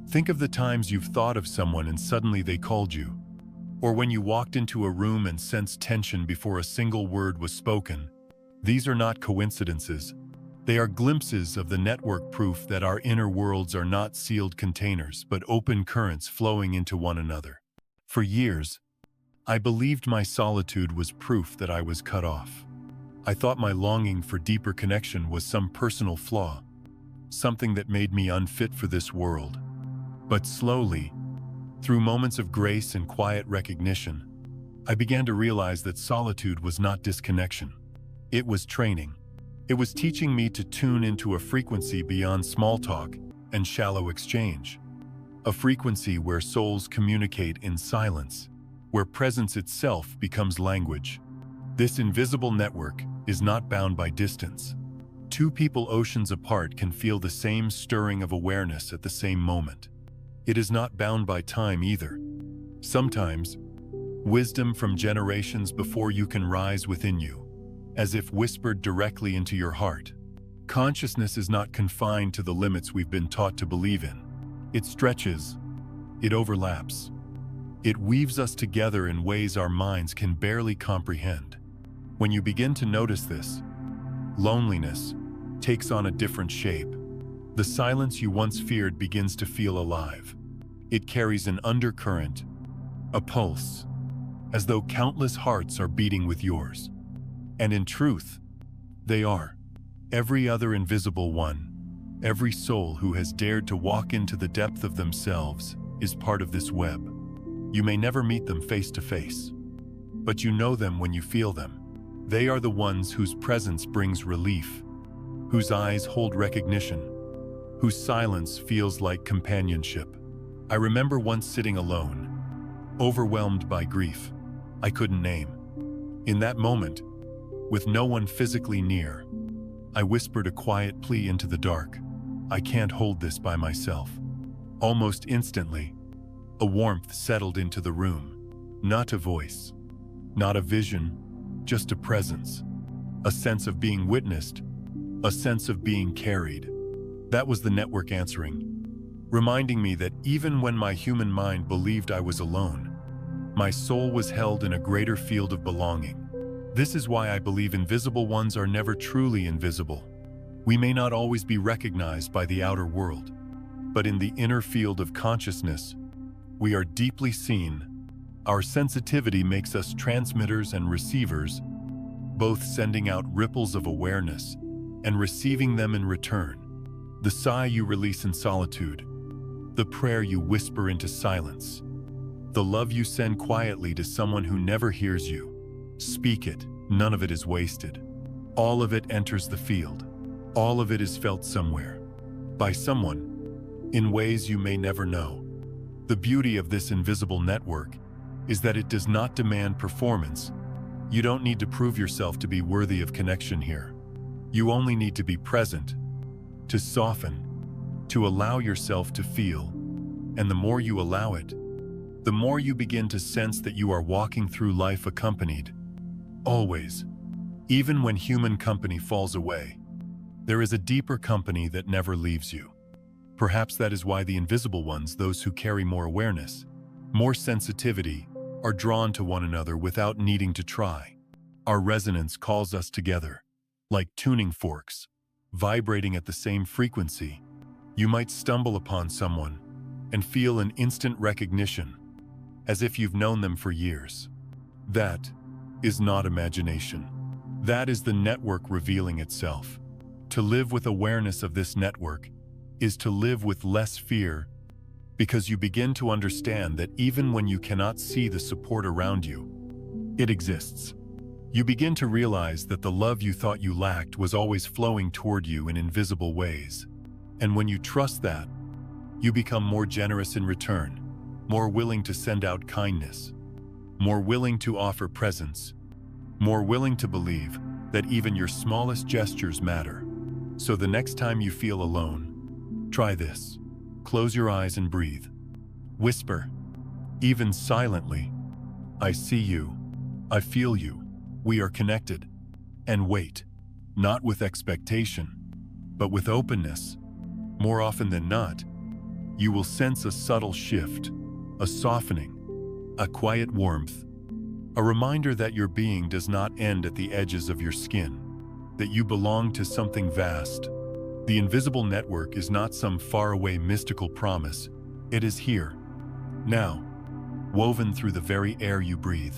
Think of the times you've thought of someone and suddenly they called you. Or when you walked into a room and sensed tension before a single word was spoken. These are not coincidences. They are glimpses of the network proof that our inner worlds are not sealed containers, but open currents flowing into one another. For years, I believed my solitude was proof that I was cut off. I thought my longing for deeper connection was some personal flaw, something that made me unfit for this world. But slowly, through moments of grace and quiet recognition, I began to realize that solitude was not disconnection. It was training. It was teaching me to tune into a frequency beyond small talk and shallow exchange. A frequency where souls communicate in silence, where presence itself becomes language. This invisible network is not bound by distance. Two people oceans apart can feel the same stirring of awareness at the same moment. It is not bound by time either. Sometimes, wisdom from generations before you can rise within you, as if whispered directly into your heart. Consciousness is not confined to the limits we've been taught to believe in. It stretches, it overlaps. It weaves us together in ways our minds can barely comprehend. When you begin to notice this, loneliness takes on a different shape. The silence you once feared begins to feel alive. It carries an undercurrent, a pulse, as though countless hearts are beating with yours. And in truth, they are. Every other invisible one, every soul who has dared to walk into the depth of themselves is part of this web. You may never meet them face to face, but you know them when you feel them. They are the ones whose presence brings relief, whose eyes hold recognition, whose silence feels like companionship. I remember once sitting alone, overwhelmed by grief I couldn't name. In that moment, with no one physically near, I whispered a quiet plea into the dark. I can't hold this by myself. Almost instantly, a warmth settled into the room. Not a voice, not a vision, just a presence. A sense of being witnessed, a sense of being carried. That was the network answering, reminding me that even when my human mind believed I was alone, my soul was held in a greater field of belonging. This is why I believe invisible ones are never truly invisible. We may not always be recognized by the outer world, but in the inner field of consciousness, we are deeply seen. Our sensitivity makes us transmitters and receivers, both sending out ripples of awareness and receiving them in return. The sigh you release in solitude, the prayer you whisper into silence, the love you send quietly to someone who never hears you. Speak it, none of it is wasted. All of it enters the field. All of it is felt somewhere, by someone, in ways you may never know. The beauty of this invisible network is that it does not demand performance. You don't need to prove yourself to be worthy of connection here. You only need to be present, to soften, to allow yourself to feel. And the more you allow it, the more you begin to sense that you are walking through life accompanied. Always. Even when human company falls away, there is a deeper company that never leaves you. Perhaps that is why the invisible ones, those who carry more awareness, more sensitivity, are drawn to one another without needing to try. Our resonance calls us together, like tuning forks, vibrating at the same frequency. You might stumble upon someone and feel an instant recognition, as if you've known them for years. That is not imagination. That is the network revealing itself. To live with awareness of this network is to live with less fear, because you begin to understand that even when you cannot see the support around you, it exists. You begin to realize that the love you thought you lacked was always flowing toward you in invisible ways. And when you trust that, you become more generous in return, more willing to send out kindness, more willing to offer presence, more willing to believe that even your smallest gestures matter. So the next time you feel alone, try this. Close your eyes and breathe. Whisper, even silently, I see you, I feel you, we are connected. And wait, not with expectation, but with openness. More often than not, You will sense a subtle shift, a softening, a quiet warmth, a reminder that your being does not end at the edges of your skin, that you belong to something vast. The invisible network is not some faraway mystical promise. It is here, now, woven through the very air you breathe.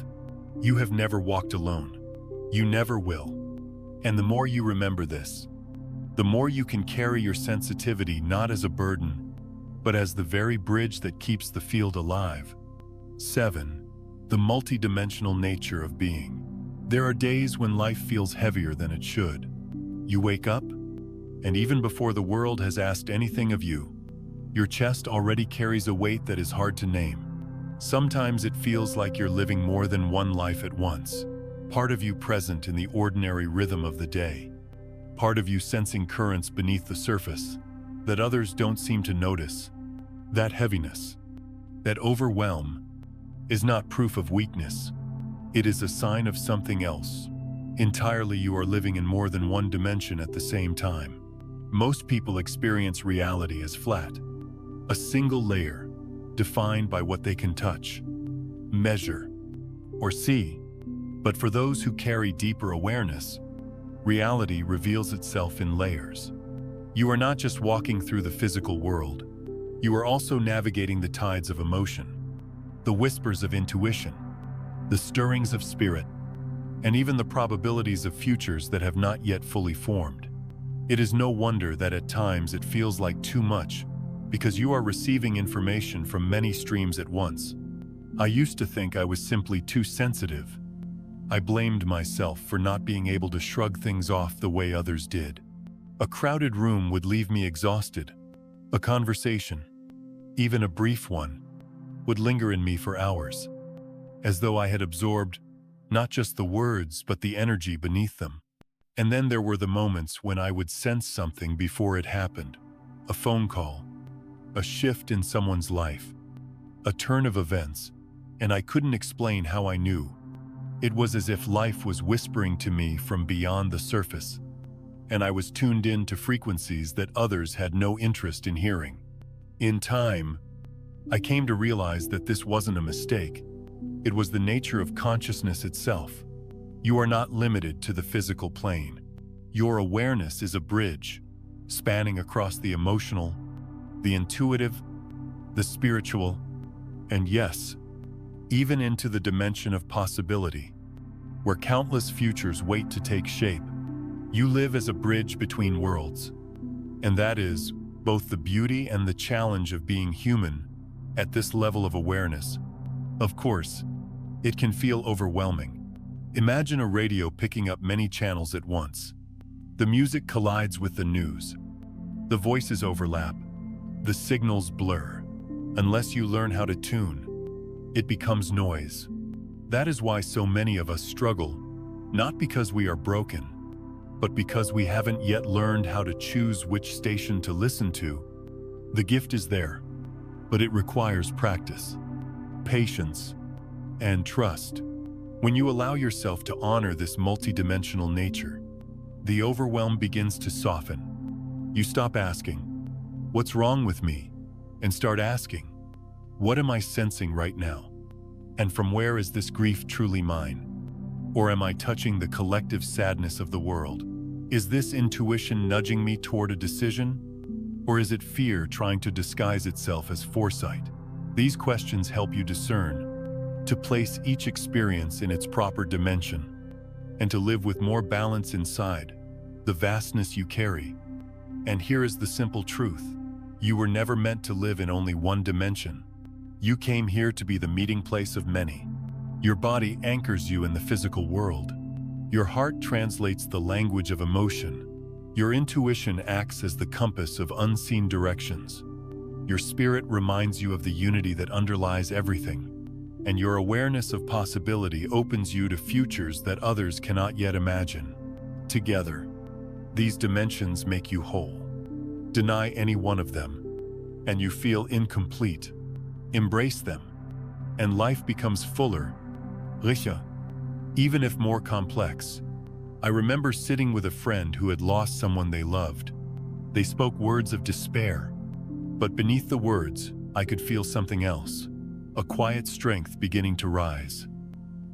You have never walked alone. You never will. And the more you remember this, the more you can carry your sensitivity not as a burden, but as the very bridge that keeps the field alive. 7. The multidimensional nature of being. There are days when life feels heavier than it should. You wake up, and even before the world has asked anything of you, your chest already carries a weight that is hard to name. Sometimes it feels like you're living more than one life at once, part of you present in the ordinary rhythm of the day, part of you sensing currents beneath the surface that others don't seem to notice. That heaviness, that overwhelm, is not proof of weakness. It is a sign of something else. Entirely, you are living in more than one dimension at the same time. Most people experience reality as flat, a single layer, defined by what they can touch, measure, or see. But for those who carry deeper awareness, reality reveals itself in layers. You are not just walking through the physical world, you are also navigating the tides of emotion, the whispers of intuition, the stirrings of spirit, and even the probabilities of futures that have not yet fully formed. It is no wonder that at times it feels like too much, because you are receiving information from many streams at once. I used to think I was simply too sensitive. I blamed myself for not being able to shrug things off the way others did. A crowded room would leave me exhausted. A conversation, even a brief one, would linger in me for hours, as though I had absorbed not just the words but the energy beneath them. And then there were the moments when I would sense something before it happened. A phone call, a shift in someone's life, a turn of events, and I couldn't explain how I knew. It was as if life was whispering to me from beyond the surface, and I was tuned in to frequencies that others had no interest in hearing. In time, I came to realize that this wasn't a mistake. It was the nature of consciousness itself. You are not limited to the physical plane. Your awareness is a bridge, spanning across the emotional, the intuitive, the spiritual, and yes, even into the dimension of possibility, where countless futures wait to take shape. You live as a bridge between worlds, and that is both the beauty and the challenge of being human at this level of awareness. Of course, it can feel overwhelming. Imagine a radio picking up many channels at once. The music collides with the news. The voices overlap. The signals blur. Unless you learn how to tune, it becomes noise. That is why so many of us struggle, not because we are broken, but because we haven't yet learned how to choose which station to listen to. The gift is there, but it requires practice, patience, and trust. When you allow yourself to honor this multidimensional nature, the overwhelm begins to soften. You stop asking, "What's wrong with me?" and start asking, "What am I sensing right now? And from where is this grief truly mine? Or am I touching the collective sadness of the world? Is this intuition nudging me toward a decision? Or is it fear trying to disguise itself as foresight?" These questions help you discern, to place each experience in its proper dimension, and to live with more balance inside the vastness you carry. And here is the simple truth. You were never meant to live in only one dimension. You came here to be the meeting place of many. Your body anchors you in the physical world. Your heart translates the language of emotion. Your intuition acts as the compass of unseen directions. Your spirit reminds you of the unity that underlies everything. And your awareness of possibility opens you to futures that others cannot yet imagine. Together, these dimensions make you whole. Deny any one of them, and you feel incomplete. Embrace them, and life becomes fuller, richer, even if more complex. I remember sitting with a friend who had lost someone they loved. They spoke words of despair, But beneath the words, I could feel something else, a quiet strength beginning to rise,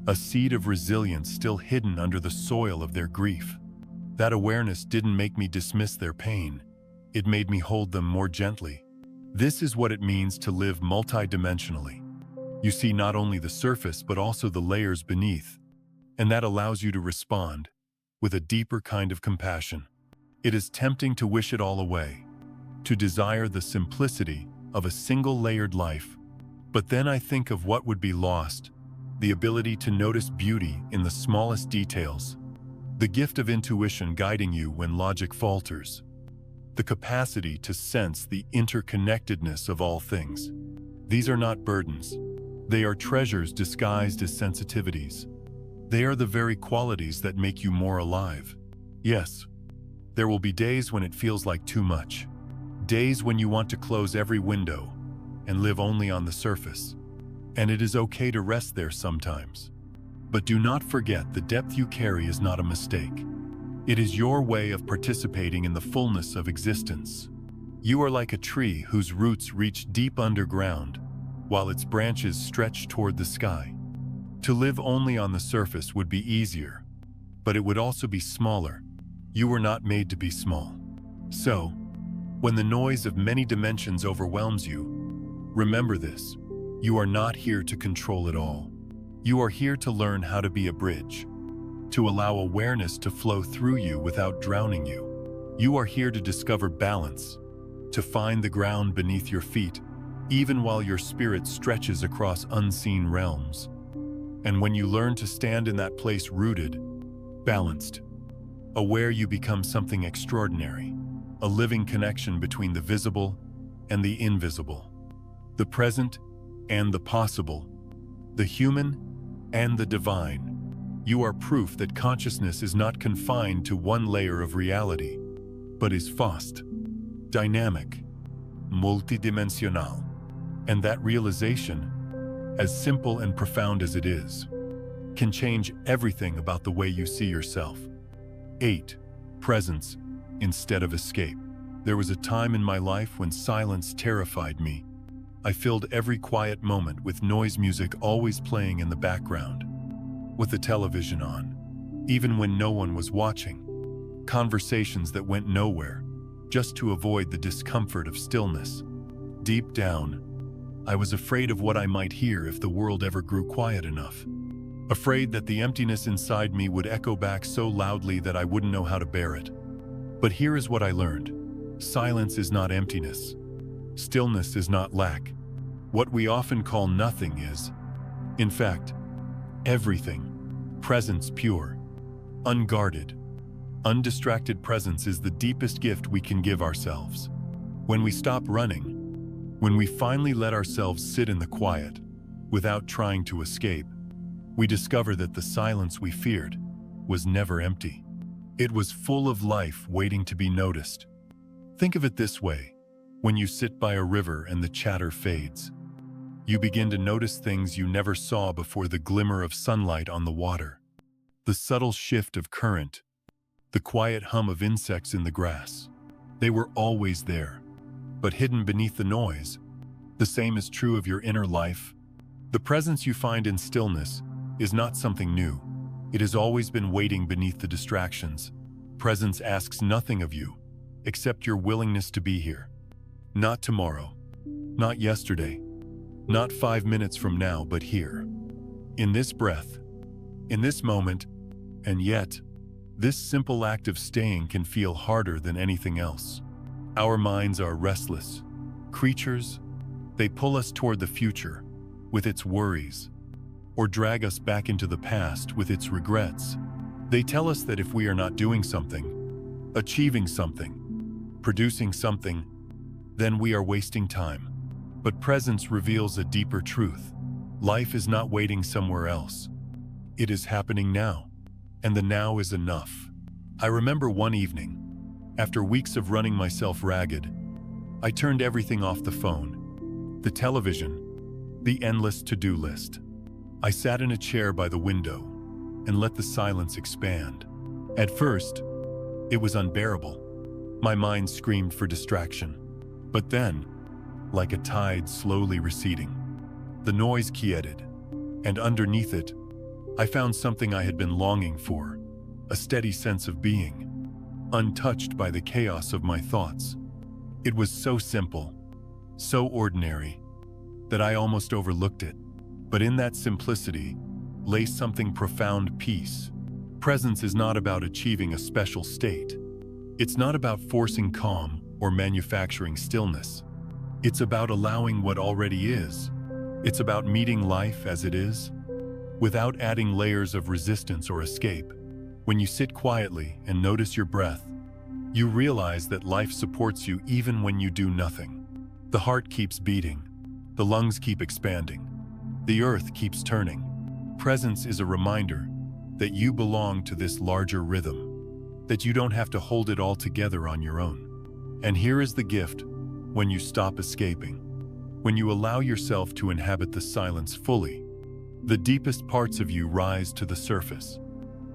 a seed of resilience still hidden under the soil of their grief. That awareness didn't make me dismiss their pain, it made me hold them more gently. This is what it means to live multidimensionally. You see not only the surface but also the layers beneath, and that allows you to respond with a deeper kind of compassion. It is tempting to wish it all away, to desire the simplicity of a single layered life. But then I think of what would be lost, the ability to notice beauty in the smallest details, the gift of intuition guiding you when logic falters, the capacity to sense the interconnectedness of all things. These are not burdens. They are treasures disguised as sensitivities. They are the very qualities that make you more alive. Yes, there will be days when it feels like too much. Days when you want to close every window and live only on the surface. And it is okay to rest there sometimes. But do not forget the depth you carry is not a mistake. It is your way of participating in the fullness of existence. You are like a tree whose roots reach deep underground, while its branches stretch toward the sky. To live only on the surface would be easier, but it would also be smaller. You were not made to be small. So, when the noise of many dimensions overwhelms you, remember this: you are not here to control it all. You are here to learn how to be a bridge, to allow awareness to flow through you without drowning you. You are here to discover balance, to find the ground beneath your feet, even while your spirit stretches across unseen realms. And when you learn to stand in that place rooted, balanced, aware, you become something extraordinary, a living connection between the visible and the invisible, the present and the possible, the human and the divine. You are proof that consciousness is not confined to one layer of reality, but is vast, dynamic, multidimensional. And that realization, as simple and profound as it is, can change everything about the way you see yourself. 8. Presence instead of escape. There was a time in my life when silence terrified me. I filled every quiet moment with noise music always playing in the background, with the television on, even when no one was watching. Conversations that went nowhere, just to avoid the discomfort of stillness. Deep down, I was afraid of what I might hear if the world ever grew quiet enough. Afraid that the emptiness inside me would echo back so loudly that I wouldn't know how to bear it. But here is what I learned. Silence is not emptiness. Stillness is not lack. What we often call nothing is, in fact, everything. Presence pure, unguarded, undistracted presence is the deepest gift we can give ourselves. When we stop running, when we finally let ourselves sit in the quiet, without trying to escape, we discover that the silence we feared was never empty. It was full of life waiting to be noticed. Think of it this way: when you sit by a river and the chatter fades, you begin to notice things you never saw before: the glimmer of sunlight on the water, the subtle shift of current, the quiet hum of insects in the grass. They were always there, but hidden beneath the noise. The same is true of your inner life. The presence you find in stillness is not something new. It has always been waiting beneath the distractions. Presence asks nothing of you, except your willingness to be here. Not tomorrow, not yesterday, not 5 minutes from now, but here. In this breath, in this moment, and yet, this simple act of staying can feel harder than anything else. Our minds are restless creatures. They pull us toward the future with its worries, or drag us back into the past with its regrets. They tell us that if we are not doing something, achieving something, producing something, then we are wasting time. But presence reveals a deeper truth. Life is not waiting somewhere else. It is happening now, and the now is enough. I remember one evening, after weeks of running myself ragged, I turned everything off: the phone, the television, the endless to-do list. I sat in a chair by the window and let the silence expand. At first, it was unbearable. My mind screamed for distraction. But then, like a tide slowly receding. The noise quieted, and underneath it, I found something I had been longing for, a steady sense of being, untouched by the chaos of my thoughts. It was so simple, so ordinary, that I almost overlooked it. But in that simplicity lay something profound: peace. Presence is not about achieving a special state. It's not about forcing calm or manufacturing stillness. It's about allowing what already is. It's about meeting life as it is, without adding layers of resistance or escape. When you sit quietly and notice your breath, you realize that life supports you even when you do nothing. The heart keeps beating, the lungs keep expanding, the earth keeps turning. Presence is a reminder that you belong to this larger rhythm, that you don't have to hold it all together on your own. And here is the gift: when you stop escaping, when you allow yourself to inhabit the silence fully, the deepest parts of you rise to the surface.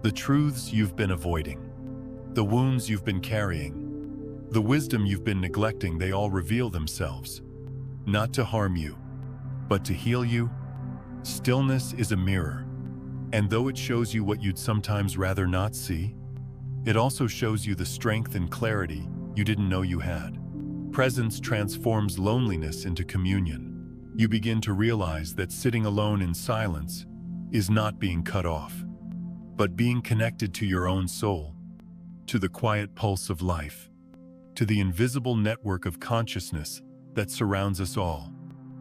The truths you've been avoiding, the wounds you've been carrying, the wisdom you've been neglecting, they all reveal themselves, not to harm you, but to heal you. Stillness is a mirror, and though it shows you what you'd sometimes rather not see, it also shows you the strength and clarity you didn't know you had. Presence transforms loneliness into communion. You begin to realize that sitting alone in silence is not being cut off, but being connected to your own soul, to the quiet pulse of life, to the invisible network of consciousness that surrounds us all.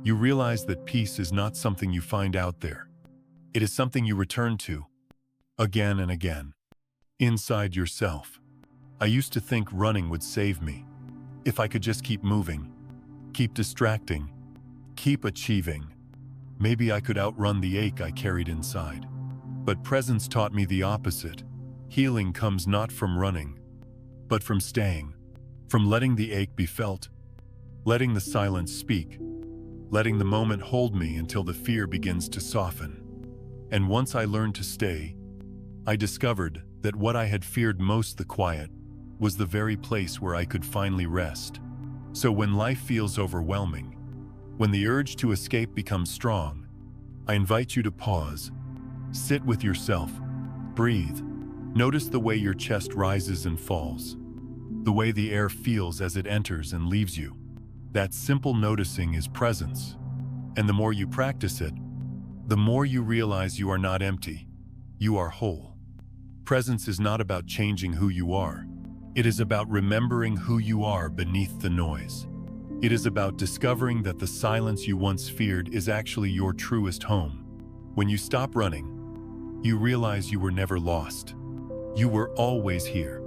You realize that peace is not something you find out there. It is something you return to, again and again, inside yourself. I used to think running would save me. If I could just keep moving, keep distracting, keep achieving, maybe I could outrun the ache I carried inside. But presence taught me the opposite. Healing comes not from running, but from staying, from letting the ache be felt, letting the silence speak, letting the moment hold me until the fear begins to soften. And once I learned to stay, I discovered that what I had feared most, the quiet, was the very place where I could finally rest. So when life feels overwhelming, when the urge to escape becomes strong, I invite you to pause, sit with yourself, breathe. Notice the way your chest rises and falls, the way the air feels as it enters and leaves you. That simple noticing is presence. And the more you practice it, the more you realize you are not empty, you are whole. Presence is not about changing who you are. It is about remembering who you are beneath the noise. It is about discovering that the silence you once feared is actually your truest home. When you stop running, you realize you were never lost. You were always here.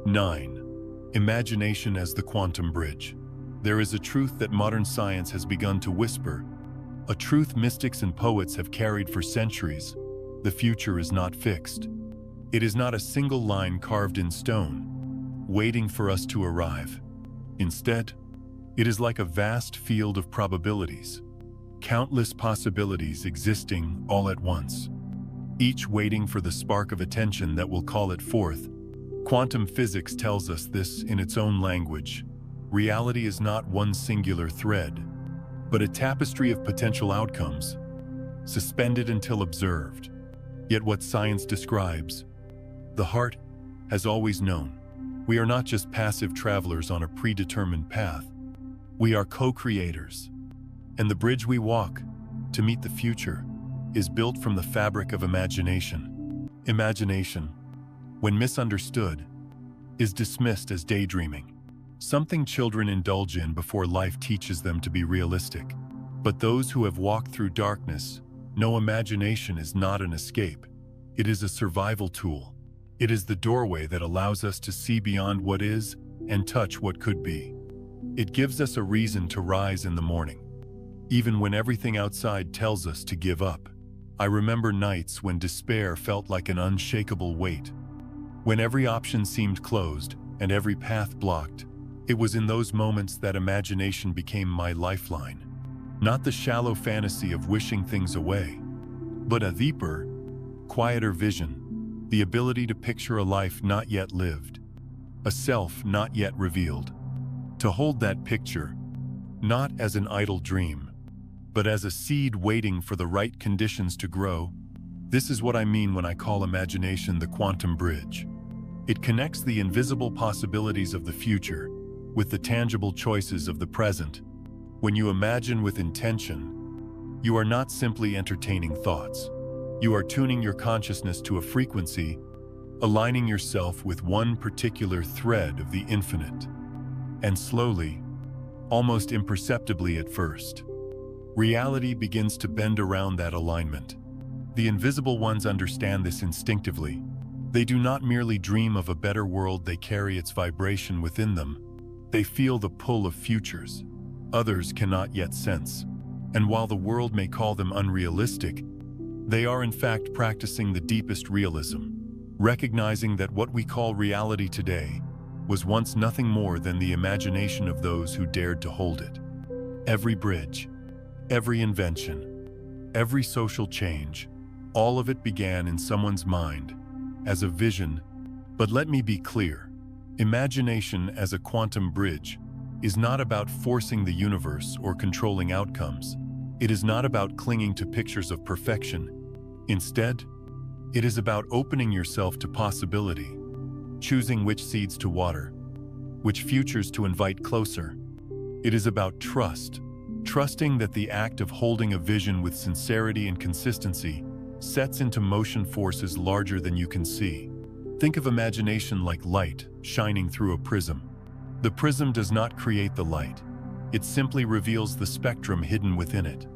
9. Imagination as the quantum bridge. There is a truth that modern science has begun to whisper, a truth mystics and poets have carried for centuries. The future is not fixed. It is not a single line carved in stone, waiting for us to arrive. Instead, it is like a vast field of probabilities, countless possibilities existing all at once, each waiting for the spark of attention that will call it forth. Quantum physics tells us this in its own language. Reality is not one singular thread, but a tapestry of potential outcomes, suspended until observed. Yet what science describes, the heart has always known. We are not just passive travelers on a predetermined path. We are co-creators. And the bridge we walk to meet the future is built from the fabric of imagination. Imagination, when misunderstood, is dismissed as daydreaming, something children indulge in before life teaches them to be realistic. But those who have walked through darkness know imagination is not an escape. It is a survival tool. It is the doorway that allows us to see beyond what is and touch what could be. It gives us a reason to rise in the morning, even when everything outside tells us to give up. I remember nights when despair felt like an unshakable weight, when every option seemed closed and every path blocked. It was in those moments that imagination became my lifeline. Not the shallow fantasy of wishing things away, but a deeper, quieter vision, the ability to picture a life not yet lived, a self not yet revealed. To hold that picture, not as an idle dream, but as a seed waiting for the right conditions to grow. This is what I mean when I call imagination the quantum bridge. It connects the invisible possibilities of the future with the tangible choices of the present. When you imagine with intention, you are not simply entertaining thoughts. You are tuning your consciousness to a frequency, aligning yourself with one particular thread of the infinite. And slowly, almost imperceptibly at first, reality begins to bend around that alignment. The invisible ones understand this instinctively. They do not merely dream of a better world, they carry its vibration within them. They feel the pull of futures others cannot yet sense. And while the world may call them unrealistic, they are in fact practicing the deepest realism, recognizing that what we call reality today was once nothing more than the imagination of those who dared to hold it. Every bridge, every invention, every social change, all of it began in someone's mind as a vision. But let me be clear, imagination as a quantum bridge is not about forcing the universe or controlling outcomes. It is not about clinging to pictures of perfection. Instead, it is about opening yourself to possibility, choosing which seeds to water, which futures to invite closer. It is about trust, trusting that the act of holding a vision with sincerity and consistency sets into motion forces larger than you can see. Think of imagination like light shining through a prism. The prism does not create the light. It simply reveals the spectrum hidden within it.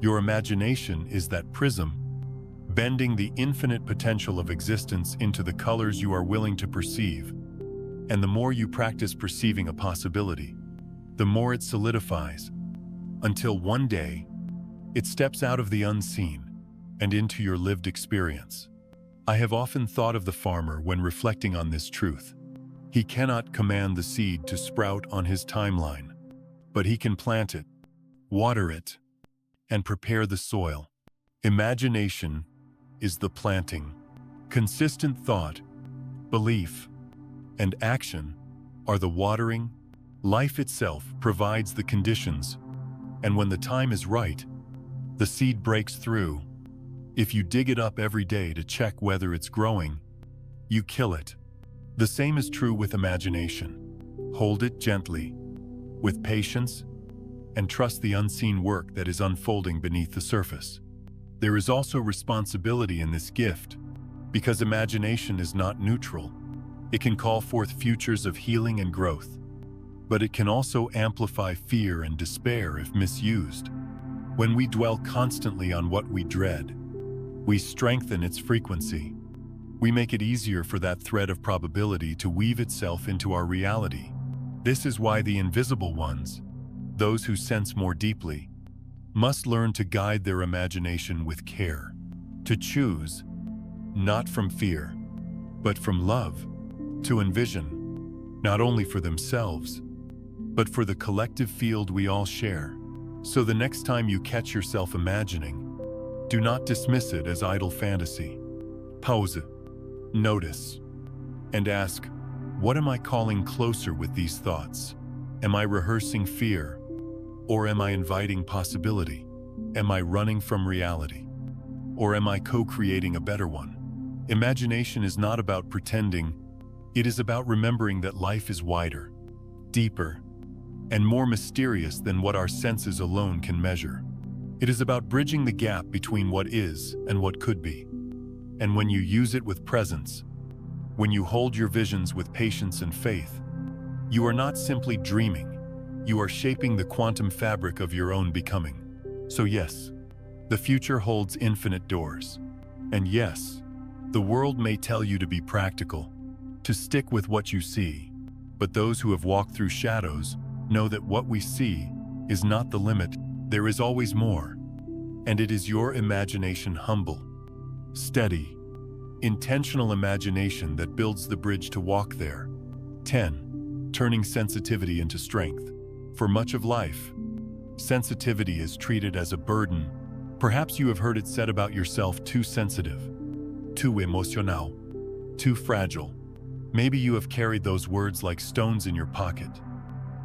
Your imagination is that prism, bending the infinite potential of existence into the colors you are willing to perceive. And the more you practice perceiving a possibility, the more it solidifies, until one day, it steps out of the unseen and into your lived experience. I have often thought of the farmer when reflecting on this truth. He cannot command the seed to sprout on his timeline, but he can plant it, water it, and prepare the soil. Imagination is the planting. Consistent thought, belief, and action are the watering. Life itself provides the conditions, and when the time is right, the seed breaks through. If you dig it up every day to check whether it's growing, you kill it. The same is true with imagination. Hold it gently, with patience, and trust the unseen work that is unfolding beneath the surface. There is also responsibility in this gift, because imagination is not neutral. It can call forth futures of healing and growth, but it can also amplify fear and despair if misused. When we dwell constantly on what we dread, we strengthen its frequency. We make it easier for that thread of probability to weave itself into our reality. This is why the invisible ones, those who sense more deeply, must learn to guide their imagination with care, to choose, not from fear, but from love, to envision, not only for themselves, but for the collective field we all share. So the next time you catch yourself imagining, do not dismiss it as idle fantasy. Pause, notice, and ask, what am I calling closer with these thoughts? Am I rehearsing fear, or am I inviting possibility? Am I running from reality, or am I co-creating a better one? Imagination is not about pretending. It is about remembering that life is wider, deeper, and more mysterious than what our senses alone can measure. It is about bridging the gap between what is and what could be. And when you use it with presence, when you hold your visions with patience and faith, you are not simply dreaming, you are shaping the quantum fabric of your own becoming. So yes, the future holds infinite doors. And yes, the world may tell you to be practical, to stick with what you see, but those who have walked through shadows know that what we see is not the limit. There is always more, and it is your imagination, humble, steady, intentional imagination that builds the bridge to walk there. 10. Turning sensitivity into strength. For much of life, sensitivity is treated as a burden. Perhaps you have heard it said about yourself: too sensitive, too emocional, too fragile. Maybe you have carried those words like stones in your pocket.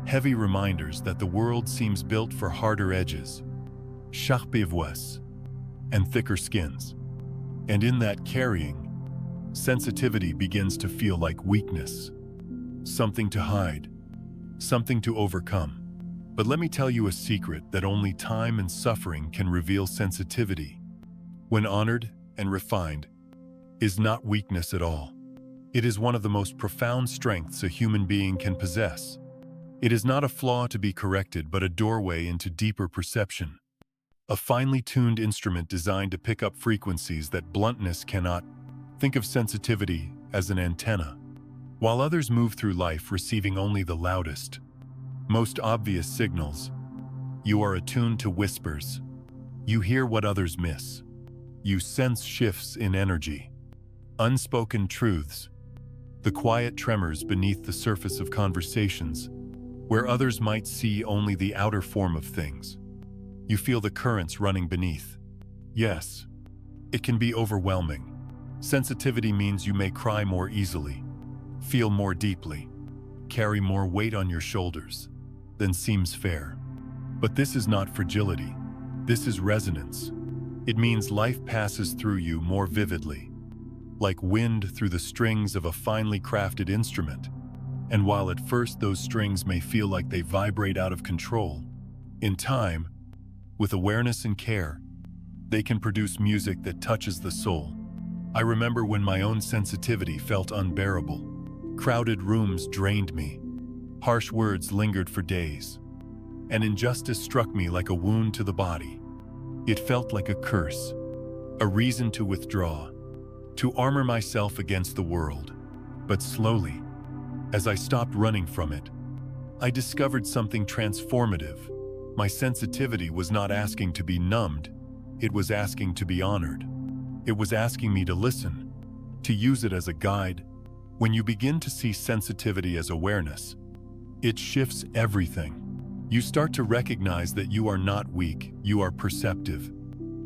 heavy reminders that the world seems built for harder edges, sharpes voix, and thicker skins. And in that carrying, sensitivity begins to feel like weakness, something to hide, something to overcome. But let me tell you a secret that only time and suffering can reveal. Sensitivity, when honored and refined, is not weakness at all. It is one of the most profound strengths a human being can possess. It is not a flaw to be corrected, but a doorway into deeper perception. A finely tuned instrument designed to pick up frequencies that bluntness cannot. Think of sensitivity as an antenna. While others move through life receiving only the loudest, most obvious signals, you are attuned to whispers. You hear what others miss. You sense shifts in energy, unspoken truths, the quiet tremors beneath the surface of conversations, where others might see only the outer form of things. You feel the currents running beneath. Yes, it can be overwhelming. Sensitivity means you may cry more easily, feel more deeply, carry more weight on your shoulders than seems fair. But this is not fragility. This is resonance. It means life passes through you more vividly, like wind through the strings of a finely crafted instrument. And while at first those strings may feel like they vibrate out of control, in time, with awareness and care, they can produce music that touches the soul. I remember when my own sensitivity felt unbearable. Crowded rooms drained me. Harsh words lingered for days. And injustice struck me like a wound to the body. It felt like a curse, a reason to withdraw, to armor myself against the world. But slowly, as I stopped running from it, I discovered something transformative. My sensitivity was not asking to be numbed, it was asking to be honored. It was asking me to listen, to use it as a guide. When you begin to see sensitivity as awareness, it shifts everything. You start to recognize that you are not weak, you are perceptive.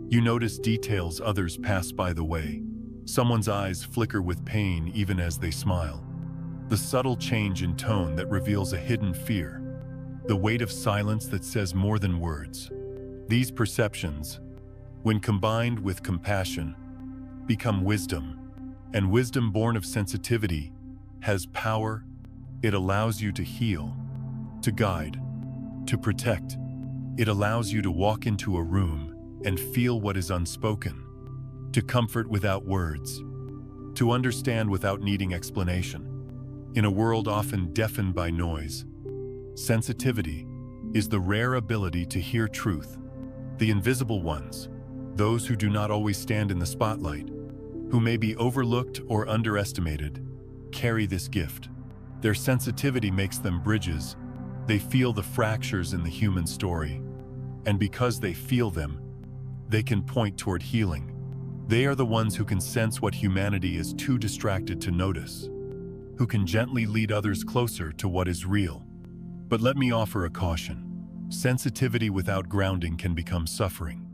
You notice details others pass by the way. Someone's eyes flicker with pain even as they smile. The subtle change in tone that reveals a hidden fear. The weight of silence that says more than words. These perceptions, when combined with compassion, become wisdom. And wisdom born of sensitivity has power. It allows you to heal, to guide, to protect. It allows you to walk into a room and feel what is unspoken, to comfort without words, to understand without needing explanation. In a world often deafened by noise, sensitivity is the rare ability to hear truth. The invisible ones, those who do not always stand in the spotlight, who may be overlooked or underestimated, carry this gift. Their sensitivity makes them bridges. They feel the fractures in the human story. And because they feel them, they can point toward healing. They are the ones who can sense what humanity is too distracted to notice, who can gently lead others closer to what is real. But let me offer a caution. Sensitivity without grounding can become suffering.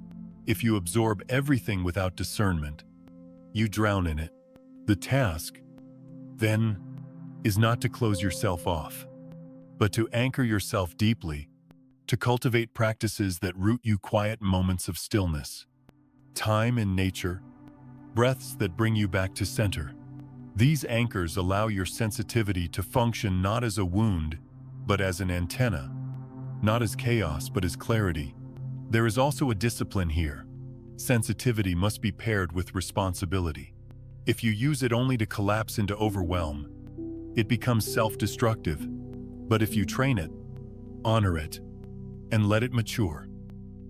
If you absorb everything without discernment, you drown in it. The task, then, is not to close yourself off, but to anchor yourself deeply, to cultivate practices that root you. Quiet moments of stillness, time in nature, breaths that bring you back to center. These anchors allow your sensitivity to function not as a wound, but as an antenna, not as chaos, but as clarity. There is also a discipline here. Sensitivity must be paired with responsibility. If you use it only to collapse into overwhelm, it becomes self-destructive. But if you train it, honor it, and let it mature,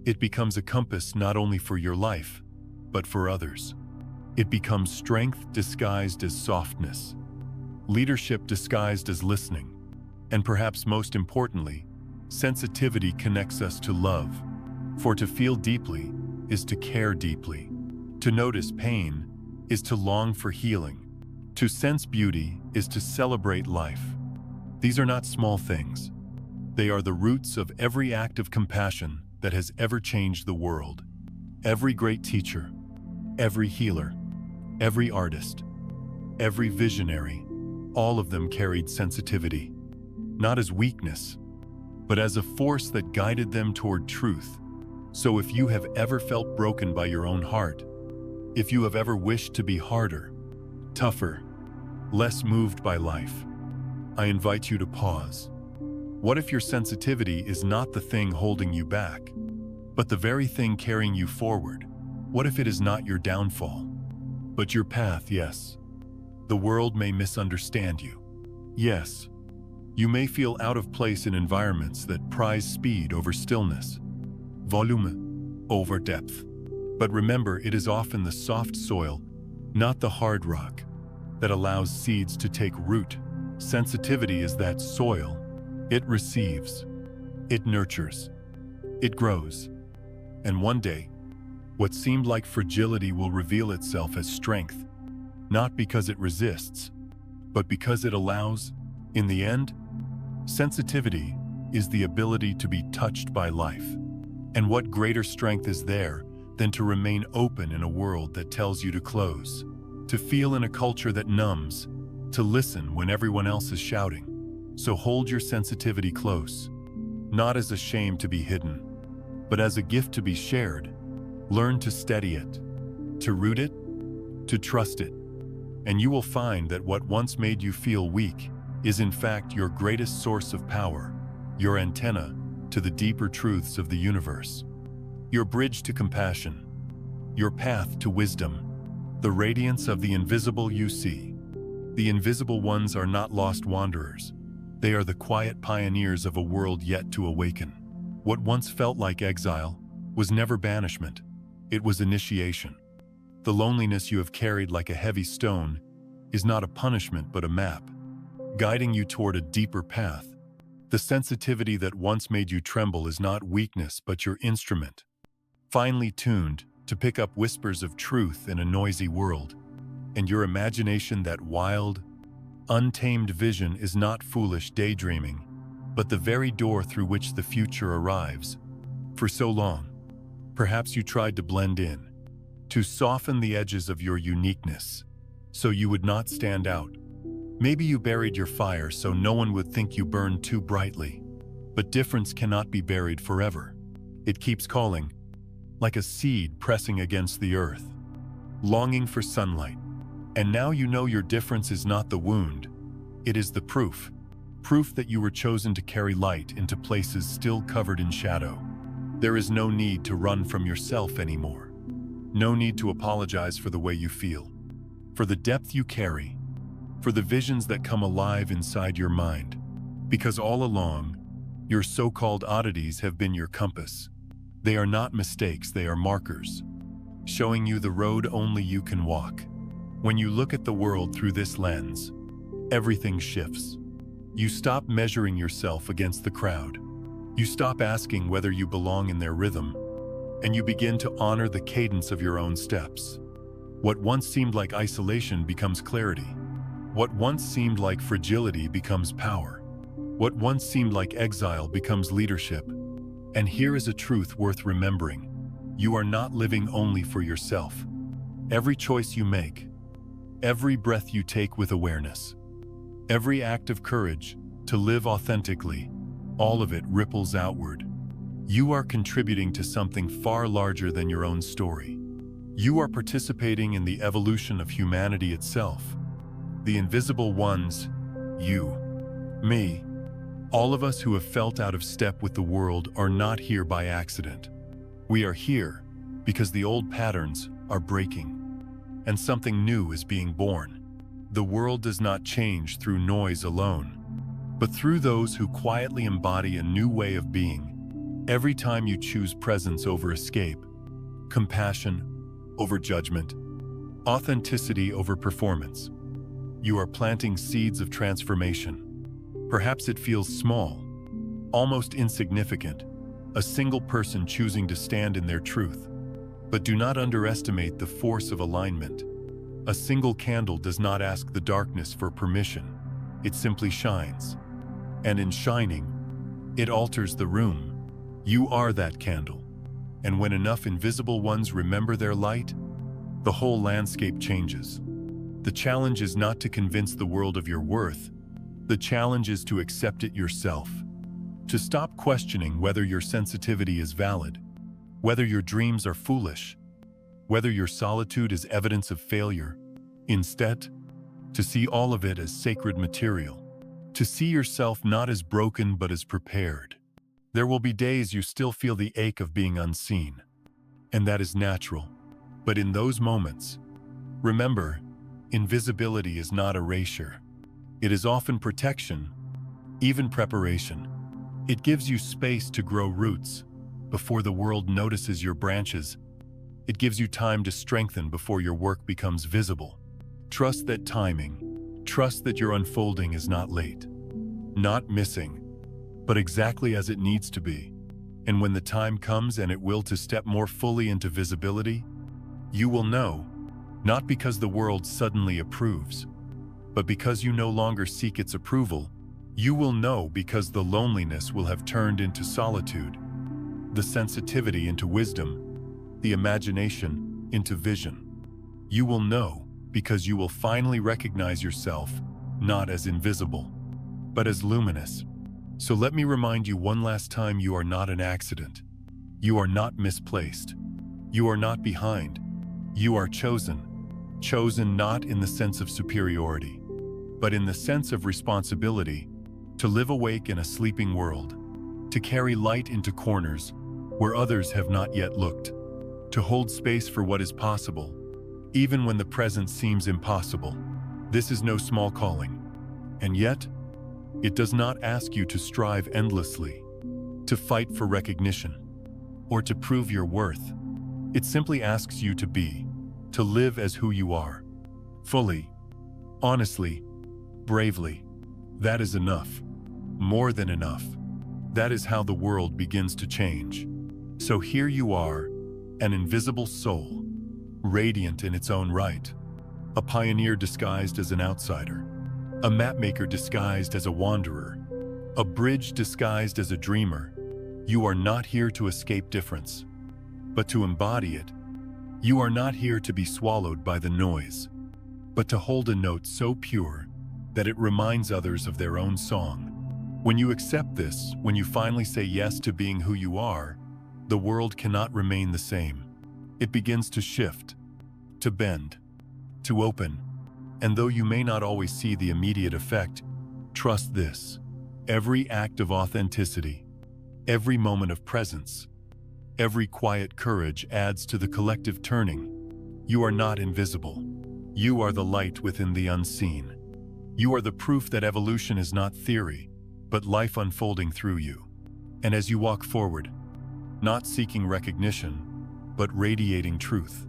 it becomes a compass not only for your life, but for others. It becomes strength disguised as softness, leadership disguised as listening, and perhaps most importantly, sensitivity connects us to love. For to feel deeply is to care deeply. To notice pain is to long for healing. To sense beauty is to celebrate life. These are not small things. They are the roots of every act of compassion that has ever changed the world. Every great teacher, every healer, every artist, every visionary, all of them carried sensitivity. Not as weakness, but as a force that guided them toward truth. So if you have ever felt broken by your own heart, if you have ever wished to be harder, tougher, less moved by life, I invite you to pause. What if your sensitivity is not the thing holding you back, but the very thing carrying you forward? What if it is not your downfall, but your path? Yes. The world may misunderstand you. Yes. You may feel out of place in environments that prize speed over stillness, volume over depth. But remember, it is often the soft soil, not the hard rock, that allows seeds to take root. Sensitivity is that soil. It receives, it nurtures, it grows. And one day, what seemed like fragility will reveal itself as strength, not because it resists, but because it allows. In the end, sensitivity is the ability to be touched by life. And what greater strength is there than to remain open in a world that tells you to close, to feel in a culture that numbs, to listen when everyone else is shouting? So hold your sensitivity close, not as a shame to be hidden, but as a gift to be shared. Learn to steady it, to root it, to trust it, and you will find that what once made you feel weak is in fact your greatest source of power, your antenna to the deeper truths of the universe, your bridge to compassion, your path to wisdom, the radiance of the invisible you see. The invisible ones are not lost wanderers. They are the quiet pioneers of a world yet to awaken. What once felt like exile was never banishment. It was initiation. The loneliness you have carried like a heavy stone is not a punishment but a map, guiding you toward a deeper path. The sensitivity that once made you tremble is not weakness but your instrument, finely tuned to pick up whispers of truth in a noisy world. And your imagination, that wild, untamed vision, is not foolish daydreaming, but the very door through which the future arrives. For so long, perhaps you tried to blend in, to soften the edges of your uniqueness, so you would not stand out. Maybe you buried your fire so no one would think you burned too brightly. But difference cannot be buried forever. It keeps calling, like a seed pressing against the earth, longing for sunlight. And now you know your difference is not the wound, it is the proof. Proof that you were chosen to carry light into places still covered in shadow. There is no need to run from yourself anymore. No need to apologize for the way you feel, for the depth you carry, for the visions that come alive inside your mind. Because all along, your so-called oddities have been your compass. They are not mistakes, they are markers, showing you the road only you can walk. When you look at the world through this lens, everything shifts. You stop measuring yourself against the crowd. You stop asking whether you belong in their rhythm, and you begin to honor the cadence of your own steps. What once seemed like isolation becomes clarity. What once seemed like fragility becomes power. What once seemed like exile becomes leadership. And here is a truth worth remembering. You are not living only for yourself. Every choice you make, every breath you take with awareness, every act of courage to live authentically, all of it ripples outward. You are contributing to something far larger than your own story. You are participating in the evolution of humanity itself. The invisible ones, you, me, all of us who have felt out of step with the world, are not here by accident. We are here because the old patterns are breaking, and something new is being born. The world does not change through noise alone, but through those who quietly embody a new way of being. Every time you choose presence over escape, compassion over judgment, authenticity over performance, you are planting seeds of transformation. Perhaps it feels small, almost insignificant, a single person choosing to stand in their truth. But do not underestimate the force of alignment. A single candle does not ask the darkness for permission. It simply shines. And in shining, it alters the room. You are that candle. And when enough invisible ones remember their light, the whole landscape changes. The challenge is not to convince the world of your worth. The challenge is to accept it yourself. To stop questioning whether your sensitivity is valid, whether your dreams are foolish, whether your solitude is evidence of failure. Instead, to see all of it as sacred material. To see yourself not as broken but as prepared. There will be days you still feel the ache of being unseen, and that is natural. But in those moments, remember, invisibility is not erasure. It is often protection, even preparation. It gives you space to grow roots before the world notices your branches. It gives you time to strengthen before your work becomes visible. Trust that timing, trust that your unfolding is not late, not missing, but exactly as it needs to be. And when the time comes, and it will, to step more fully into visibility, you will know, not because the world suddenly approves, but because you no longer seek its approval. You will know because the loneliness will have turned into solitude, the sensitivity into wisdom, the imagination into vision. You will know because you will finally recognize yourself not as invisible, but as luminous. So let me remind you one last time, you are not an accident. You are not misplaced. You are not behind. You are chosen. Chosen not in the sense of superiority, but in the sense of responsibility, to live awake in a sleeping world, to carry light into corners where others have not yet looked, to hold space for what is possible, even when the present seems impossible. This is no small calling, and yet, it does not ask you to strive endlessly, to fight for recognition, or to prove your worth. It simply asks you to be, to live as who you are, fully, honestly, bravely. That is enough, more than enough. That is how the world begins to change. So here you are, an invisible soul, radiant in its own right, a pioneer disguised as an outsider, a mapmaker disguised as a wanderer, a bridge disguised as a dreamer. You are not here to escape difference, but to embody it. You are not here to be swallowed by the noise, but to hold a note so pure that it reminds others of their own song. When you accept this, when you finally say yes to being who you are, the world cannot remain the same. It begins to shift, to bend, to open. And though you may not always see the immediate effect, trust this: every act of authenticity, every moment of presence, every quiet courage adds to the collective turning. You are not invisible. You are the light within the unseen. You are the proof that evolution is not theory, but life unfolding through you. And as you walk forward, not seeking recognition, but radiating truth,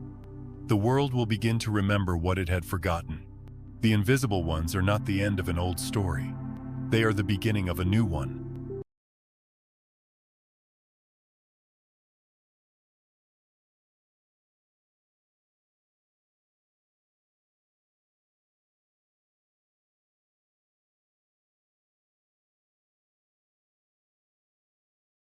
the world will begin to remember what it had forgotten. The invisible ones are not the end of an old story. They are the beginning of a new one.